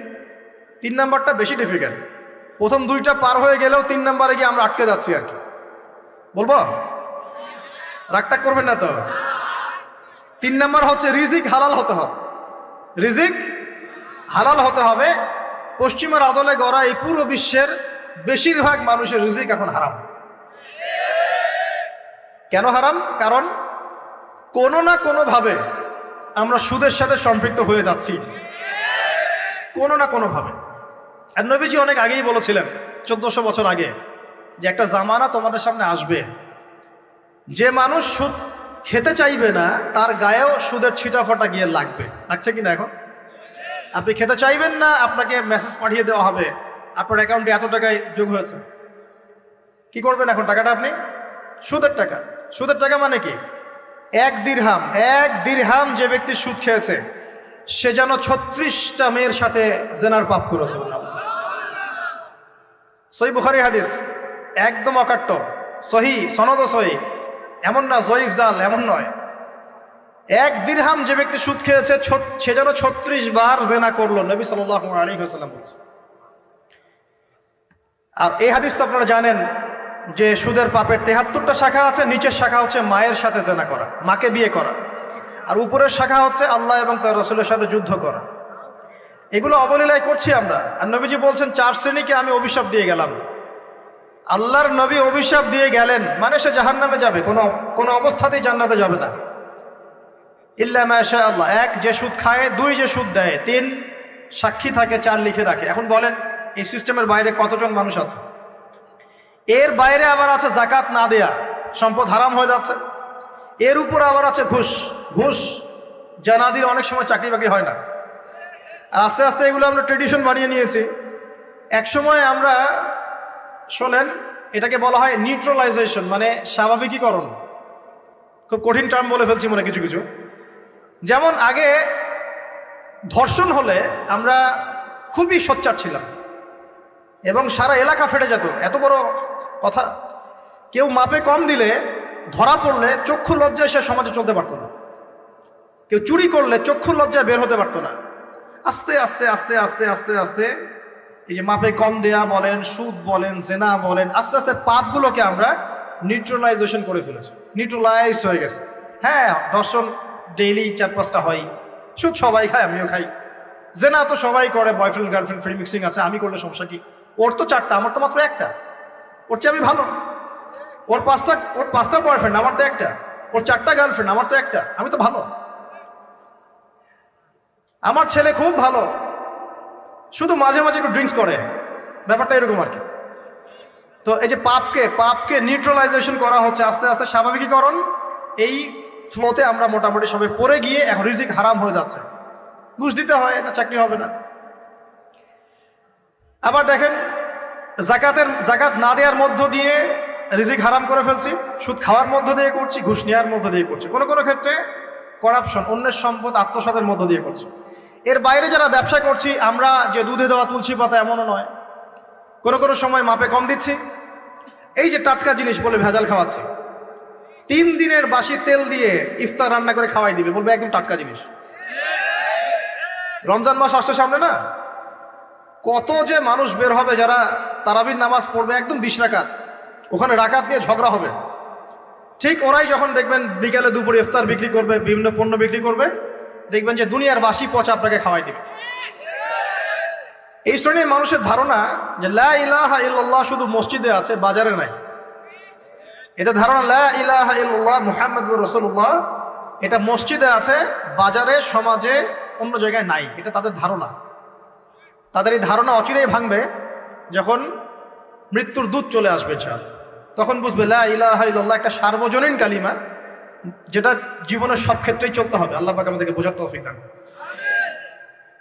3 নম্বরটা বেশি ডিফিকাল্ট। প্রথম 2টা পার হয়ে গেলেও 3 নম্বরে গিয়ে আমরা আটকে যাচ্ছি আর কি। বলবো? রাগটা করবেন না তো? 3 নম্বর হচ্ছে রিজিক হালাল হতে হবে। রিজিক হালাল হতে হবে। পশ্চিমের আদলে গড়া এই পুরো বিশ্বের বেশিরভাগ মানুষের রিজিক এখন হারাম। কেন হারাম? কারণ কোনো না কোনোভাবে আমরা সুদের সাথে সম্পৃক্ত হয়ে যাচ্ছি, কোনো না কোনোভাবে। আর নবীজি অনেক আগেই বলেছিলেন, 1400 বছর আগে, যে একটা জামানা তোমাদের সামনে আসবে, যে মানুষ সুদ খেতে চাইবে না তার গায়েও সুদের ছিটাফাটা গিয়ে লাগছে কিনা? এখন আপনি খেতে চাইবেন না, আপনাকে মেসেজ পাঠিয়ে দেওয়া হবে আপনার অ্যাকাউন্টে এত টাকায় যোগ হয়েছে। কি করবেন এখন? টাকাটা আপনি সুদের টাকা। সুদের টাকা মানে কি? 1 দিরহাম যে ব্যক্তি সুদ খেয়েছে সে যেন 36টা মেয়ের সাথে জেনার পাপ করেছে। সহিহ বুখারী হাদিস, একদম অকাট্য, সহিহ, সনদ সহিহ, এমন না জয়ীফ জাল, এমন নয়। 1 দিরহাম যে ব্যক্তি সুদ খেয়েছে সে যেন 36 বার জেনা করলো, নবী সাল্লাল্লাহু আলাইহি ওয়াসাল্লাম বলেছেন। আর এই হাদিস তো আপনারা জানেন যে সুদের পাপের 73টা শাখা আছে। নিচের শাখা হচ্ছে মায়ের সাথে জেনা করা, মাকে বিয়ে করা, আর উপরের শাখা হচ্ছে আল্লাহ এবং তার রাসূলের সাথে যুদ্ধ করা। এগুলো অবলীলায় করছি আমরা। আর নবীজি বলছেন 4 শ্রেণীকে আমি অভিশাপ দিয়ে গেলাম। আল্লাহর নবী অভিশাপ দিয়ে গেলেন মানে সে জাহান্নামে যাবে, কোনো অবস্থাতেই জান্নাতে যাবে না, ইল্লা মাশা আল্লাহ। 1 যে সুদ খায়, 2 যে সুদ দেয়, 3 সাক্ষী থাকে, 4 লিখে রাখে। এখন বলেন এই সিস্টেমের বাইরে কতজন মানুষ আছে? এর বাইরে আবার আছে যাকাত না দেয়া, সম্পদ হারাম হয়ে যাচ্ছে। এর উপর আবার আছে ঘুষ যা না দিলে অনেক সময় চাকরি বাকরি হয় না। আর আস্তে আস্তে এগুলো আমরা ট্রেডিশন বানিয়ে নিয়েছি। এক সময় আমরা, শোনেন, এটাকে বলা হয় নিউট্রালাইজেশন, মানে স্বাভাবিকীকরণ। খুব কঠিন টার্ম বলে ফেলছি মনে কিছু কিছু। যেমন আগে ধর্ষণ হলে আমরা খুবই সোচ্চার ছিলাম এবং সারা এলাকা ফেটে যেত, এত বড় কথা। কেউ মাপে কম দিলে, ধরা পড়লে চক্ষু লজ্জায় সে সমাজে চলতে পারতো না। কেউ চুরি করলে চক্ষু লজ্জায় বের হতে পারতো না। আস্তে আস্তে আস্তে আস্তে আস্তে আস্তে এই যে মাপে কম দেয়া বলেন, সুদ বলেন, জেনা বলেন, আস্তে আস্তে পাপগুলোকে আমরা নিউট্রালাইজেশন করে ফেলেছি, নিউট্রালাইজ হয়ে গেছে। হ্যাঁ, ধর্ষণ ডেইলি 4-5টা হয়, সুদ সবাই খায়, আমিও খাই, জেনা তো সবাই করে, বয়ফ্রেন্ড গার্লফ্রেন্ড ফ্রি মিক্সিং আছে, আমি করলে সমস্যা কি? ওর তো 4টা, আমার তো মাত্র 1টা। ওর চেয়ে আমি ভালো। ওর 5টা বয়ফ্রেন্ড, আমার তো 1টা। ওর 4টা গার্লফ্রেন্ড, আমার তো 1টা। আমি তো ভালো। আমার ছেলে খুব ভালো, শুধু মাঝে মাঝে একটু ড্রিঙ্কস করে, ব্যাপারটা এরকম আর কি। তো এই যে পাপকে নিউট্রালাইজেশন করা হচ্ছে আস্তে আস্তে, স্বাভাবিকীকরণ। এই ফ্লোতে আমরা মোটামুটি সবাই পড়ে গিয়ে এখন রিজিক হারাম হয়ে যাচ্ছে। ঘুষ দিতে হয় না, চাকরি হবে না। আবার দেখেন জাকাত না দেওয়ার মধ্য দিয়ে রিজিক হারাম করে ফেলছি, সুদ খাওয়ার মধ্য দিয়ে করছি, ঘুষ নেওয়ার মধ্য দিয়ে করছি, কোনো কোনো ক্ষেত্রে করাপশন, অন্যের সম্পদ আত্মসাতের মধ্য দিয়ে করছি। এর বাইরে যারা ব্যবসা করছি, আমরা যে দুধে দেওয়া তুলসী পাতা এমনও নয়, কোনো কোনো সময় মাপে কম দিচ্ছি। এই যে টাটকা জিনিস বলে ভেজাল খাওয়াচ্ছি, 3 দিনের বাসি তেল দিয়ে ইফতার রান্না করে খাওয়াই দিবে, বলবে একদম টাটকা জিনিস। রমজান মাস আসছে সামনে না, কত যে মানুষ বের হবে যারা তারাবির নামাজ পড়বে একদম 20 রাকাত, ওখানে রাকাত নিয়ে ঝগড়া হবে। ঠিক ওরাই যখন দেখবেন বিকালে দুপুরে ইফতার বিক্রি করবে, বিভিন্ন পণ্য বিক্রি করবে, দেখবেন যে দুনিয়ার বাসি পচা আপনাকে খাওয়াই দিবে। এই শ্রেণীর মানুষের ধারণা যে লা ইলাহা ইল্লাল্লাহ শুধু মসজিদে আছে, বাজারে নাই। এটা ধারণা লা ইলাহা ইল্লাল্লাহ মুহাম্মাদুর রাসূলুল্লাহ এটা মসজিদে আছে, বাজারে সমাজে অন্য জায়গায় নাই। এটা তাদের ধারণা। তাদের এই ধারণা অচিরেই ভাঙবে যখন মৃত্যুর দূত চলে আসবে। তখন বুঝবে লা ইলাহা ইল্লাল্লাহ একটা সার্বজনীন কালিমা, যেটা জীবনের সব ক্ষেত্রেই চলতে হবে। আল্লাহ পাক আমাদেরকে বোঝার তৌফিক দান।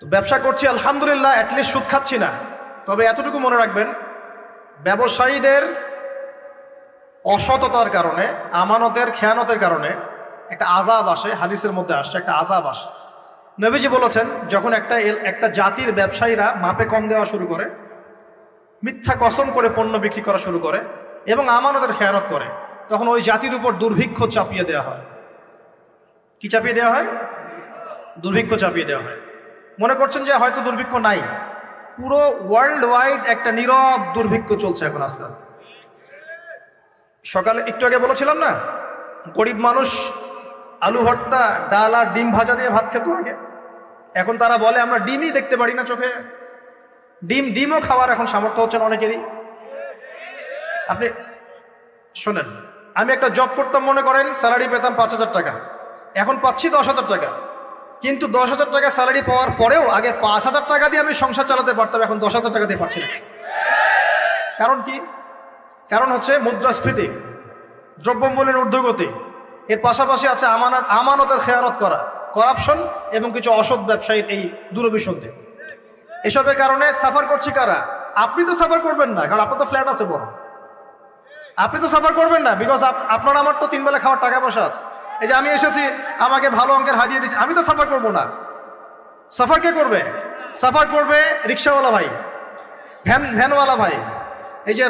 তো ব্যবসা করছি আলহামদুলিল্লাহ, অ্যাটলিস্ট সুদ খাচ্ছি না। তবে এতটুকু মনে রাখবেন, ব্যবসায়ীদের অসততার কারণে, আমানতের খেয়ানতের কারণে একটা আযাব আসে। হাদিসের মধ্যে আসছে একটা আযাব আসে। নবীজি বলেছেন, যখন একটা জাতির ব্যবসায়ীরা মাপে কম দেওয়া শুরু করে, মিথ্যা কসম করে পণ্য বিক্রি করা শুরু করে এবং আমানতের খেয়ানত করে, তখন ওই জাতির উপর দুর্ভিক্ষ চাপিয়ে দেওয়া হয়। কি চাপিয়ে দেওয়া হয়? দুর্ভিক্ষ চাপিয়ে দেওয়া হয়। মনে করছেন যে হয়তো দুর্ভিক্ষ নাই, পুরো ওয়ার্ল্ড ওয়াইড একটা নীরব দুর্ভিক্ষ চলছে এখন আস্তে আস্তে। সকালে একটু আগে বলেছিলাম না, গরিব মানুষ আলু ভর্তা, ডাল আর ডিম ভাজা দিয়ে ভাত খেত আগে। এখন তারা বলে আমরা ডিমই দেখতে পারি না চোখে। ডিমও খাওয়ার এখন সামর্থ্য হচ্ছে না অনেকেরই। আপনি শোনেন, আমি একটা জব করতাম, মনে করেন স্যালারি পেতাম 5,000 টাকা, এখন পাচ্ছি 10,000 টাকা। কিন্তু 10,000 টাকা স্যালারি পাওয়ার পরেও আগে 5,000 টাকা দিয়ে আমি সংসার চালাতে পারতাম, এখন 10,000 টাকা দিয়ে পারছি না। কারণ কি? কারণ হচ্ছে মুদ্রাস্ফীতি, দ্রব্যমূল্যের ঊর্ধ্বগতি, এর পাশাপাশি আছে আমানতের খেয়ানত করা, করাপশন এবং কিছু অসৎ ব্যবসায়ীর এই দুরভিসন্ধি। এসবের কারণে সাফার করছি কারা? আপনি তো সাফার করবেন না, কারণ আপনার তো ফ্ল্যাট আছে বড়। আপনি তো সাফার করবেন না, বিকজ আপনার আমার তো 3 বেলা খাওয়ার টাকা পয়সা আছে। এই যে আমি এসেছি, আমাকে ভালো অঙ্কের হাদিয়ে দিচ্ছি, আমি তো সাফার করবো না। সাফার কে করবে? সাফার করবে রিক্সাওয়ালা ভাই, ভ্যানওয়ালা ভাই, এই যে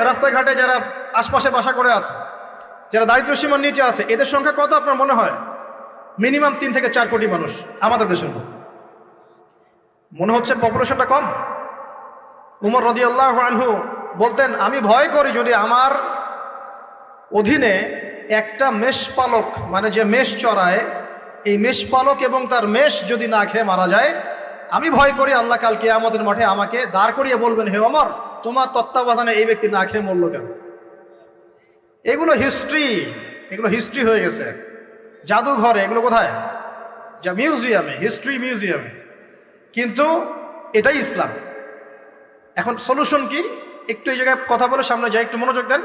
রাস্তাঘাটে যারা আশপাশে বাসা করে আছে, যারা দারিদ্র সীমার নিচে আছে, এদের সংখ্যা কত আপনার মনে হয়? মিনিমাম 3 থেকে 4 কোটি মানুষ আমাদের দেশের মধ্যে। মনে হচ্ছে পপুলেশনটা কম? উমর রাদিয়াল্লাহু আনহু বলতেন, আমি ভয় করি যদি আমার অধীনে একটা মেষপালক, মানে যে মেষ চড়ায়, এই মেষপালক এবং তার মেষ যদি না খেয়ে মারা যায়, আমি ভয় করি আল্লাহ কাল কিয়ামতের মাঠে আমাকে দাঁড় করিয়ে বলবেন, হে ওমর, তোমার তত্ত্বাবধানে এই ব্যক্তি না খেয়ে মরল কেন? এগুলো হিস্ট্রি হয়ে গেছে জাদুঘরে। এগুলো কোথায়? যা মিউজিয়ামে, হিস্ট্রি মিউজিয়ামে। কিন্তু এটাই ইসলাম। এখন সলিউশন কি? একটু এই জায়গায় কথা বলে সামনে যাই, একটু মনোযোগ দেন।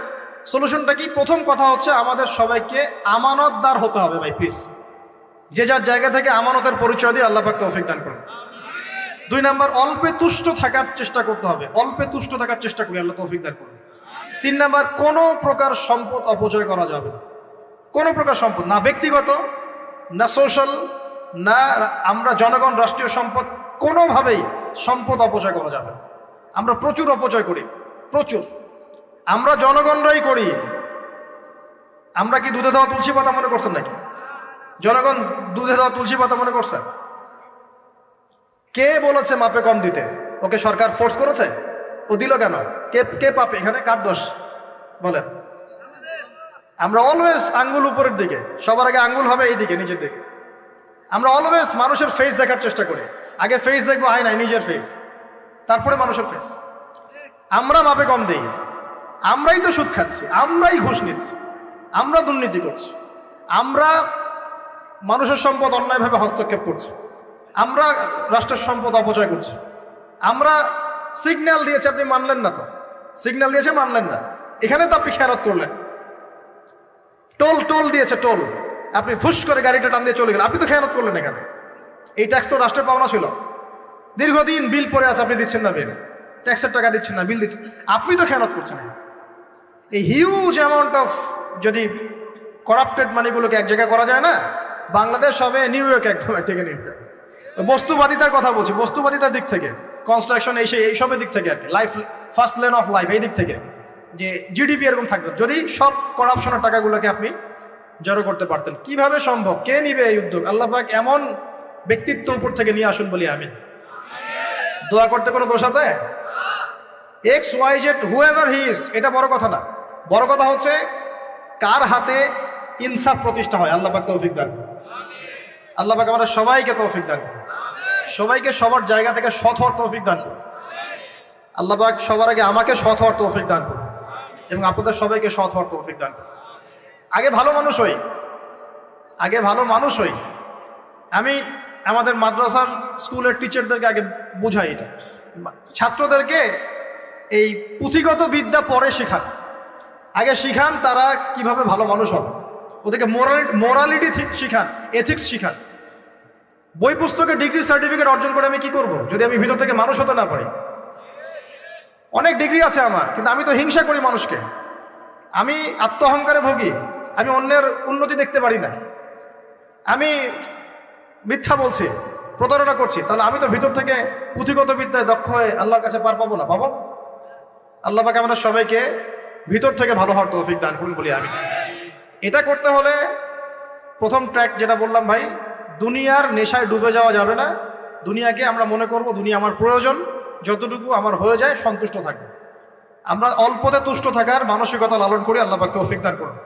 সলিউশনটা কি? প্রথম কথা হচ্ছে আমাদের সবাইকে আমানতদার হতে হবে ভাই, প্লিজ। যে যার জায়গা থেকে আমানতের পরিচয় দিয়ে আল্লাহ পাক তৌফিক দান করুন। 2 নাম্বার, অল্পে তুষ্ট থাকার চেষ্টা করতে হবে। অল্পে তুষ্ট থাকার চেষ্টা করি, আল্লাহ তৌফিক দান করুন। 3 নাম্বার, কোনো প্রকার সম্পদ অপচয় করা যাবে না। কোনো প্রকার সম্পদ না, ব্যক্তিগত না সোশ্যাল, না আমরা জনগণ, রাষ্ট্রীয় সম্পদ, কোনোভাবেই সম্পদ অপচয় করা যাবে না। আমরা প্রচুর অপচয় করি, প্রচুর। আমরা জনগণরাই করি। আমরা কি দুধে দেওয়া তুলসী পাতা মনে করছেন নাকি? জনগণ দুধে দেওয়া তুলসী পাতা মনে করছে? কে বলেছে মাপে কম দিতে? ওকে সরকার ফোর্স করেছে? ও দিল কেন? কে পাপে? এখানে কার দোষ বলেন? আমরা অলওয়েজ আঙ্গুল উপরের দিকে, সবার আগে আঙ্গুল হবে এই দিকে, নিজের দিকে। আমরা অলওয়েজ মানুষের ফেস দেখার চেষ্টা করি। আগে ফেস দেখবো, আয়নায় নিজের ফেস, তারপরে মানুষের ফেস। আমরা মাপে কম দিই, আমরাই তো সুদ খাচ্ছি, আমরাই ঘুষ নিচ্ছি, আমরা দুর্নীতি করছি, আমরা মানুষের সম্পদ অন্যায়ভাবে হস্তক্ষেপ করছি, আমরা রাষ্ট্রের সম্পদ অপচয় করছি, আমরা সিগন্যাল দিয়েছে, আপনি মানলেন না। তো সিগন্যাল দিয়েছে, মানলেন না, এখানে তো আপনি খেয়ানত করলেন। টোল দিয়েছে, টোল, আপনি ফুস করে গাড়িটা টান দিয়ে চলে গেলেন, আপনি তো খেয়ানত করলেন এখানে। এই ট্যাক্স তো রাষ্ট্রের পাওনা ছিল, দীর্ঘদিন বিল পড়ে আছে, আপনি দিচ্ছেন না বিল, ট্যাক্সের টাকা দিচ্ছেন না, বিল দিচ্ছেন, আপনি তো খেয়ানত করছেন। এই হিউজ অ্যামাউন্ট অফ যদি করাপ্টেড মানিগুলোকে এক জায়গায় করা যায় না, বাংলাদেশ হবে নিউ ইয়র্ক, একদম এক থেকে নিউ ইয়র্ক। বস্তুবাদিতার কথা বলছি, বস্তুবাদিতার দিক থেকে, কনস্ট্রাকশন এইসবের দিক থেকে আর কি, life first lane of life, এই দিক থেকে যে জিডিপি এরকম থাকবে যদি সব করাপশনের টাকাগুলোকে আপনি জড়ো করতে পারতেন। কিভাবে সম্ভব? কে নিবে এই উদ্যোগ? আল্লাহ পাক এমন ব্যক্তিত্ব উপর থেকে নিয়ে আসুন বলি আমি। দোয়া করতে কোনো দোষ আছে? X Y Z whoever he is, এটা বড় কথা না। বড় কথা হচ্ছে কার হাতে ইনসাফ প্রতিষ্ঠা হয়। আল্লাহ পাক তৌফিক দান। আল্লাহ পাক আমাদের সবাইকে তৌফিক দান, সবাইকে সবার জায়গা থেকে সৎ হওয়ার তৌফিক দান। আল্লাহ পাক সবার আগে আমাকে সৎ হওয়ার তৌফিক দান করুন এবং আপনাদের সবাইকে সৎ হওয়ার তৌফিক দান করুন। আগে ভালো মানুষ হই, আগে ভালো মানুষ হই। আমি আমাদের মাদ্রাসার স্কুলের টিচারদেরকে আগে বোঝাই, এটা ছাত্রদেরকে এই পুঁথিগত বিদ্যা পরে শেখান, আগে শিখান তারা কিভাবে ভালো মানুষ হবে, ওদেরকে মোরালিটি শিখান, এথিক্স শিখান। বই পুস্তকে ডিগ্রি সার্টিফিকেট অর্জন করে আমি কি করব যদি আমি ভিতর থেকে মানুষ হতে না পারি? অনেক ডিগ্রি আছে আমার, কিন্তু আমি তো হিংসা করি মানুষকে, আমি আত্ম অহংকারে ভোগী, আমি অন্যের উন্নতি দেখতে পারি না, আমি মিথ্যা বলছি, প্রতারণা করছি, তাহলে আমি তো ভিতর থেকে পুঁথিগত বিদ্যায় দক্ষ হয়ে আল্লাহর কাছে পার পাবো না। পাবো? আল্লাহ পাক আমাদের সবাইকে ভিতর থেকে ভালো হওয়ার তৌফিক দান করুন বলি আমি। এটা করতে হলে প্রথম ট্র্যাক যেটা বললাম ভাই, দুনিয়ার নেশায় ডুবে যাওয়া যাবে না। দুনিয়াকে আমরা মনে করব দুনিয়া আমার প্রয়োজন, যতটুকু আমার হয়ে যায় সন্তুষ্ট থাকবে। আমরা অল্পতে তুষ্ট থাকার মানসিকতা লালন করি, আল্লাহ পাক তৌফিক দান করুন।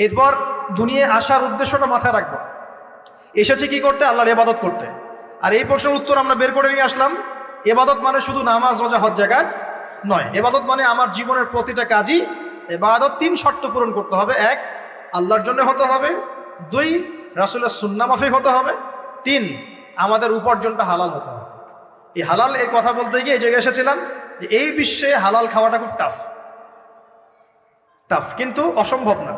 এরপর দুনিয়ায় আসার উদ্দেশ্যটা মাথায় রাখবো, এসেছি কি করতে? আল্লাহর ইবাদত করতে। আর এই প্রশ্নের উত্তর আমরা বের করে নিয়ে আসলাম, ইবাদত মানে শুধু নামাজ রোজা হজ জাকাত নয়। ইবাদত মানে আমার জীবনের প্রতিটা কাজই ইবাদত। 3 শর্ত পূরণ করতে হবে। 1, আল্লাহর জন্য হতে হবে। 2, রাসূলের সুন্নাহ মাফিক হতে হবে। 3, আমাদের উপার্জনটা হালাল হতে হবে। এই হালাল এর কথা বলতে গিয়ে এই জায়গায় এসেছিলাম যে এই বিশ্বে হালাল খাওয়াটা খুব টাফ, কিন্তু অসম্ভব না।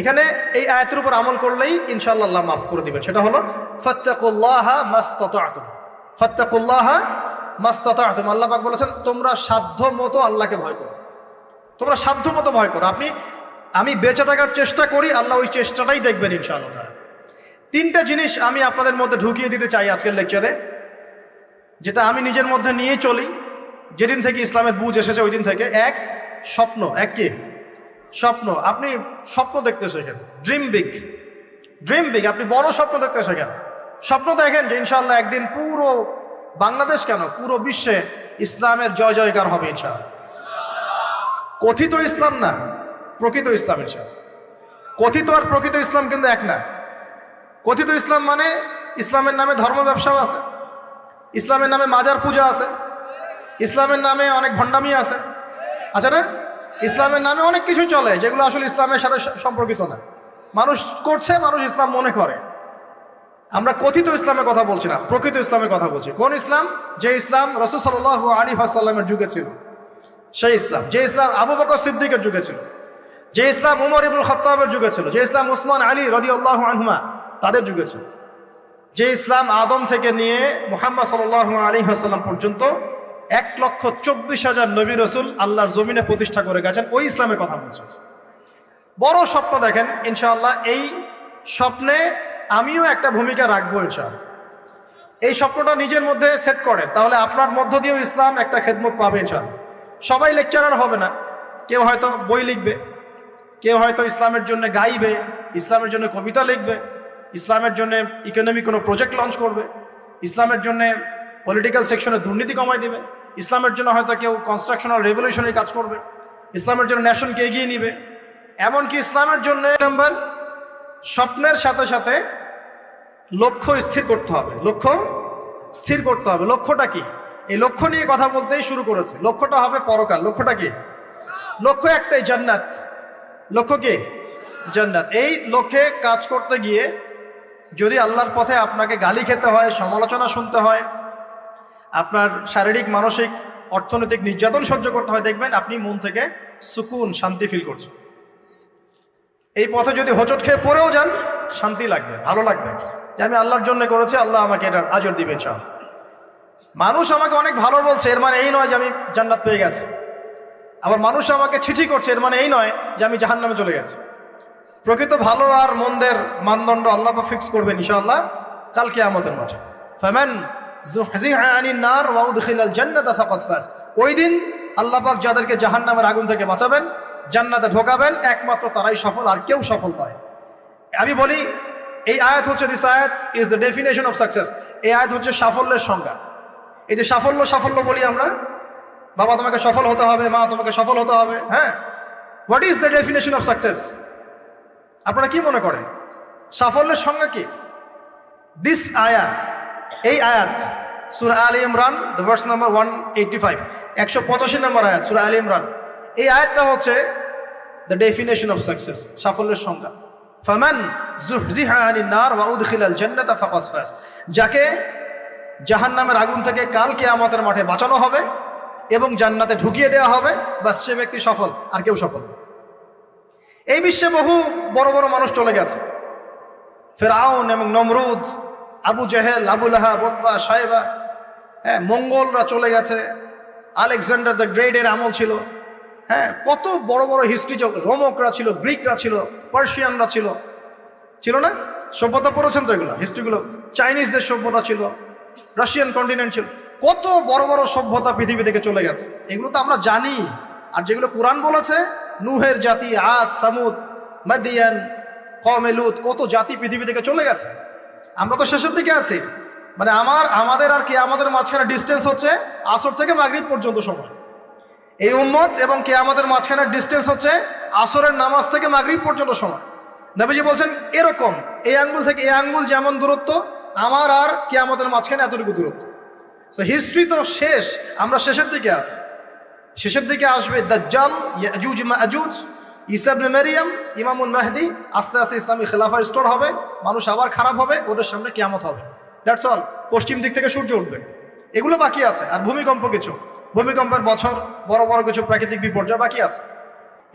এখানে এই আয়াতের উপর আমল করলেই ইনশাআল্লাহ আল্লাহ মাফ করে দিবেন। সেটা হলো ফাত্তাকুল্লাহা মাসতাতা'তুম, ফাত্তাকুল্লাহা মাসতাতা'তুম। আল্লাহ পাক বলেছেন তোমরা সাধ্য মতো আল্লাহকে ভয় করো, তোমরা সাধ্য মতো ভয় করো। আমি বেঁচে থাকার চেষ্টা করি, আল্লাহ ওই চেষ্টাটাই দেখবেন ইনশাআল্লাহ। 3টা জিনিস আমি আপনাদের মধ্যে ঢুকিয়ে দিতে চাই আজকের লেকচারে, যেটা আমি নিজের মধ্যে নিয়ে চলি যেদিন থেকে ইসলামের বুঝ এসেছে ওই দিন থেকে। 1, স্বপ্ন। 1 কি? স্বপ্ন। আপনি স্বপ্ন দেখতে শেখেন, ড্রিম বিগ। আপনি বড় স্বপ্ন দেখতে শেখেন। স্বপ্ন দেখেন যে ইনশাআল্লাহ একদিন পুরো বাংলাদেশ কেন পুরো বিশ্বে ইসলামের জয় জয়কার হবে ইনশাআল্লাহ। কথিত ইসলাম না, প্রকৃত ইসলাম ইনশাআল্লাহ। কথিত আর প্রকৃত ইসলাম কিন্তু এক না। কথিত ইসলাম মানে ইসলামের নামে ধর্ম ব্যবসাও আছে, ইসলামের নামে মাজার পূজা আছে, ইসলামের নামে অনেক ভণ্ডামি আছে না? ইসলামের নামে অনেক কিছু চলে যেগুলো আসলে ইসলামের সাথে সম্পর্কিত না, মানুষ করছে, মানুষ ইসলাম মনে করে। আমরা কথিত ইসলামের কথা বলছি না, প্রকৃত ইসলামের কথা বলছি। কোন ইসলাম? যে ইসলাম রাসূল সাল্লাল্লাহু আলাইহি ওয়াসাল্লামের যুগে ছিল, সেই ইসলাম। যে ইসলাম আবু বকর সিদ্দিকের যুগে ছিল, যে ইসলাম উমর ইবনুল খাত্তাবের যুগে ছিল, যে ইসলাম উসমান আলী রাদিয়াল্লাহু আনহুমা তাদের যুগে ছিল, যে ইসলাম আদম থেকে নিয়ে মুহাম্মদ সাল্লাল্লাহু আলাইহি ওয়াসাল্লাম পর্যন্ত 1,24,000 নবী রাসূল আল্লাহর জমিনে প্রতিষ্ঠা করে গেছেন, ওই ইসলামের কথা বলছি। বড় স্বপ্ন দেখেন ইনশাআল্লাহ। এই স্বপ্নে আমিও একটা ভূমিকা রাখবো ইনশাআল্লাহ। এই স্বপ্নটা নিজের মধ্যে সেট করে, তাহলে আপনার মধ্য দিয়েও ইসলাম একটা খেদমত পাবে ইনশাআল্লাহ। সবাই লেকচারার হবে না, কেউ হয়তো বই লিখবে, কেউ হয়তো ইসলামের জন্য গাইবে, ইসলামের জন্য কবিতা লিখবে, ইসলামের জন্য ইকোনমিক কোনো প্রজেক্ট লঞ্চ করবে, ইসলামের জন্য পলিটিক্যাল সেকশনে দুর্নীতি কমাই দিবে, ইসলামের জন্য হয়তো কেউ কনস্ট্রাকশনাল রেভলিউশনারি কাজ করবে, ইসলামের জন্য নেশনকে এগিয়ে নিবে। এমনকি ইসলামের জন্য নাম্বার স্বপ্নের সাথে সাথে লক্ষ্য স্থির করতে হবে। লক্ষ্য স্থির করতে হবে। লক্ষ্যটা কি? এই লক্ষ্য নিয়ে কথা বলতেই শুরু করেছে। লক্ষ্যটা হবে পরকাল। লক্ষ্যটা কি? লক্ষ্য একটাই, জান্নাত। লক্ষ্য কি? জান্নাত। এই লক্ষ্যে কাজ করতে গিয়ে যদি আল্লাহর পথে আপনাকে গালি খেতে হয়, সমালোচনা শুনতে হয়, আপনার শারীরিক, মানসিক, অর্থনৈতিক নির্যাতন সহ্য করতে হয়, দেখবেন আপনি মন থেকে সুকুন, শান্তি ফিল করছেন। এই পথে যদি হোঁচট খেয়ে পড়েও যান, শান্তি লাগবে, ভালো লাগবে যে আমি আল্লাহর জন্য করেছি, আল্লাহ আমাকে এটার আজর দিবে ইনশাআল্লাহ। মানুষ আমাকে অনেক ভালো বলছে, এর মানে এই নয় যে আমি জান্নাত পেয়ে গেছি। আবার মানুষ আমাকে ছিছি করছে, এর মানে এই নয় যে আমি জাহান্নামে চলে গেছি। প্রকৃত ভালো আর মন্দের মানদণ্ড আল্লাহ ফিক্স করবেন ইনশাআল্লাহ কাল কিয়ামতের মাঠে। ফামান যুহজিহা আনিন নার ওয়া উদখিলাল জান্নাতা ফাকাদ ফাজ। ওই দিন আল্লাহ পাক যাদেরকে জাহান্নামের আগুন থেকে বাঁচাবেন, জান্নাতে ঢোকাবেন, একমাত্র তারাই সফল, আর কেউ সফল নয়। আমি বলি এই আয়াত হচ্ছে, দিস আয়াত is the definition of success. এই আয়াত হচ্ছে সাফল্যের সংজ্ঞা। এই যে সাফল্য সাফল্য বলি আমরা, বাবা তোমাকে সফল হতে হবে, মা তোমাকে সফল হতে হবে, হ্যাঁ, what is the definition of success? আপনারা কি মনে করেন সাফল্যের সংজ্ঞা কি? দিস আয়াত, এই আয়াত সূরা আলে ইমরান দ্য ভার্স নাম্বার 185, 185 নম্বর আয়াত সূরা আলে ইমরান। এই আয়াতটা হচ্ছে দ্য ডেফিনেশন অফ সাকসেস, সাফল্যের সংজ্ঞা। ফামান যুহজিহা আনিন নার ওয়া উদখিলাল জান্নাতা ফাকাদ ফাজ। যাকে জাহান্নামের আগুন থেকে কাল কিয়ামতের মাঠে বাঁচানো হবে এবং জান্নাতে ঢুকিয়ে দেওয়া হবে, বাস সে ব্যক্তি সফল, আর কেউ সফল না। এই বিশ্বে বহু বড় বড় মানুষ চলে গেছে, ফেরাউন এবং নমরুদ, আবু জেহেল, আবু লাহাব, উতবা, সাইবা, হ্যাঁ, মঙ্গলরা চলে গেছে, আলেকজান্ডার দ্য গ্রেটের আমল ছিল, হ্যাঁ, কত বড় বড় হিস্ট্রি, রোমকরা ছিল, গ্রিকরা ছিল, পার্সিয়ানরা ছিল, ছিল না? সভ্যতা পড়েছেন তো এগুলো, হিস্ট্রিগুলো। চাইনিজদের সভ্যতা ছিল, রাশিয়ান কন্টিনেন্ট ছিল, কত বড় বড় সভ্যতা পৃথিবী থেকে চলে গেছে। এগুলো তো আমরা জানি। আর যেগুলো কোরআন বলেছে, নুহের জাতি, আদ, সামুদ, মাদিয়ান, কওমে লূত, কত জাতি পৃথিবী থেকে চলে গেছে। আমরা তো শেষের দিকে আছি। মানে আমাদের আর কিয়ামতের মাঝখানে ডিস্টেন্স হচ্ছে আসর থেকে মাগরিব পর্যন্ত সময়। এই উম্মত এবং কিয়ামতের মাঝখানে ডিস্টেন্স হচ্ছে আসরের নামাজ থেকে মাগরিব পর্যন্ত সময়। নবীজি বলছেন এরকম, এই আঙ্গুল থেকে এই আঙ্গুল যেমন দূরত্ব, আমার আর কিয়ামতের মাঝখানে এতটুকু দূরত্ব। তো হিস্ট্রি তো শেষ, আমরা শেষের দিকে আছি। শেষের দিকে আসবে দাজ্জাল, ইয়াজুজ মাজুজ, ঈসা ইবনে মারইয়াম, ইমামুল মাহদি। আস্তে আস্তে ইসলামী খেলাফা রিস্টোর হবে, মানুষ আবার খারাপ হবে, ওদের সামনে কিয়ামত হবে। That's all. পশ্চিম দিক থেকে সূর্য উঠবে, এগুলো বাকি আছে। আর ভূমিকম্প, কিছু ভূমিকম্পের বছর, বড় বড় কিছু প্রাকৃতিক বিপর্যয় বাকি আছে।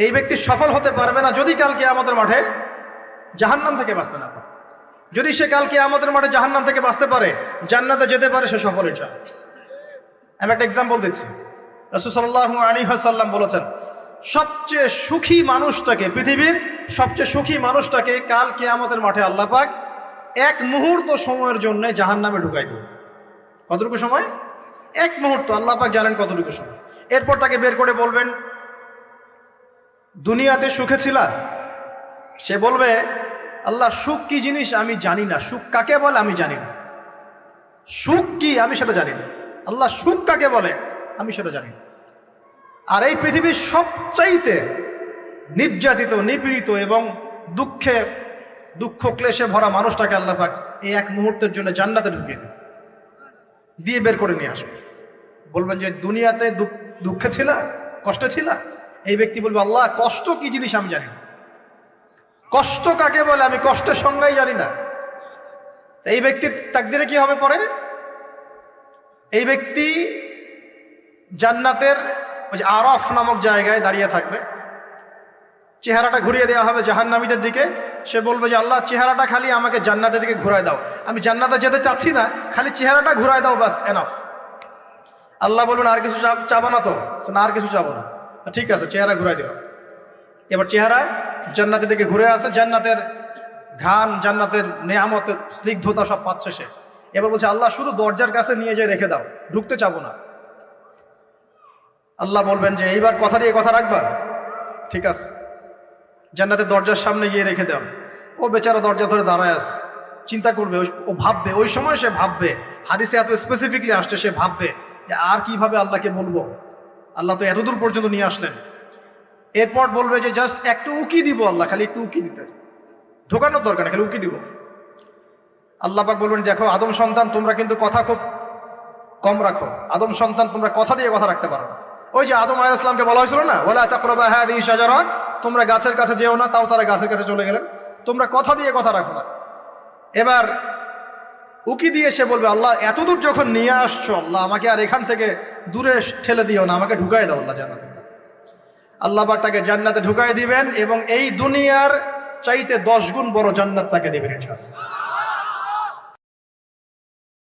এই ব্যক্তি সফল হতে পারবে না যদি কাল কিয়ামতের মাঠে জাহান্নাম থেকে বাঁচতে না পারে। যদি সে কাল কিয়ামতের মাঠে জাহান্নাম থেকে বাঁচতে পারে, জান্নাতে যেতে পারে, সে সফল ইনশাআল্লাহ। আমি একটা এক্সাম্পল দিচ্ছি। রাসূল সাল্লাল্লাহু আলাইহি ওয়াসাল্লাম বলেছেন, সবচেয়ে সুখী মানুষটাকে, পৃথিবীর সবচেয়ে সুখী মানুষটাকে কাল কিয়ামতের মাঠে আল্লাহ পাক এক মুহূর্ত সময়ের জন্য জাহান্নামে ঢুকাই দেবে। কতটুকু সময়? এক মুহূর্ত। আল্লাহ পাক জানেন কতটুকু সময়। এরপর তাকে বের করে বলবেন, দুনিয়াতে সুখে ছিলা? সে বলবে, আল্লাহ সুখ কি জিনিস আমি জানি না, সুখ কাকে বলে আমি জানি না, সুখ কি আমি সেটা জানি না। আল্লাহ সুখ কাকে বলে আমি সেটা জানি না। আর এই পৃথিবীর সবচাইতে নির্যাতিত, নিপীড়িত এবং দুঃখ ক্লেশে ভরা মানুষটাকে আল্লাহ পাক এই এক মুহূর্তের জন্য জান্নাতে ঢুকিয়ে দেবে, দিয়ে বের করে নিয়ে আসবে। বলবেন যে দুনিয়াতে দুঃখে ছিলা, কষ্টে ছিলা? এই ব্যক্তি বলবে, আল্লাহ কষ্ট কি জিনিস আমি জানি না, কষ্ট কাকে বলে আমি কষ্টের সংজ্ঞাই জানি না। এই ব্যক্তির তাকদিরে কি হবে পরে? এই ব্যক্তি জান্নাতের ওই যে আরাফ নামক জায়গায় দাঁড়িয়ে থাকবে, চেহারাটা ঘুরিয়ে দেওয়া হবে জাহান্নামীদের দিকে। সে বলবে যে আল্লাহ চেহারাটা খালি আমাকে জান্নাতের দিকে ঘুরায় দাও, আমি জান্নাতে যেতে চাচ্ছি না, খালি চেহারাটা ঘুরায় দাও, বাস এনাফ। আল্লাহ বলবেন আর কিছু চাবো না? তো না, আর কিছু চাবো না। ঠিক আছে, চেহারা ঘুরাই দেওয়া। এবার চেহারা জান্নাতের দিকে ঘুরে আসে, জান্নাতের ঘ্রাণ, জান্নাতের নেয়ামতের স্নিগ্ধতা সব পাচ্ছে সে। এবার বলছে আল্লাহ শুধু দরজার কাছে নিয়ে যেয়ে রেখে দাও, ঢুকতে চাবো না। আল্লাহ বলবেন যে এইবার কথা দিয়ে কথা রাখবা? ঠিক আছে, জান্নাতের দরজার সামনে গিয়ে রেখে দাও। ও বেচারা দরজা ধরে দাঁড়ায় আছে, চিন্তা করবে, ও ভাববে, ওই সময় সে ভাববে, হাদিসে এত স্পেসিফিকলি আসছে, সে ভাববে যে আর কিভাবে আল্লাহকে বলবো, আল্লাহ তো এতদূর পর্যন্ত নিয়ে আসলেন। এরপর বলবে যে জাস্ট একটু উকি দিব, আল্লাহ খালি একটু উকি দিতে, ঢোকানোর দরকার নেই, খালি উকি দিব। আল্লাহ পাক বলবেন, দেখো আদম সন্তান, তোমরা কিন্তু কথা খুব কম রাখো। আদম সন্তান, তোমরা কথা দিয়ে কথা রাখতে পারো না। ওই যে আদম আলাইহিস সালামকে বলা হয়েছিল না, ওয়ালা তাকরাবা হাযিহি শাজারা, তোমরা গাছের কাছে যেও না, তাও তারা গাছের কাছে চলে গেলেন। তোমরা কথা দিয়ে কথা রাখো না। এবার উকি দিয়ে সে বলবে, আল্লাহ এতদূর যখন নিয়ে আসছো, আল্লাহ আমাকে আর এখান থেকে দূরে ঠেলে দিও না, আমাকে ঢুকাই দাও আল্লাহ জান্নাতে। আল্লাহ পাক তাকে জান্নাতে ঢুকাই দিবেন এবং এই দুনিয়ার চাইতে 10 গুণ বড় জান্নাত তাকে দিবেন ইনশাআল্লাহ।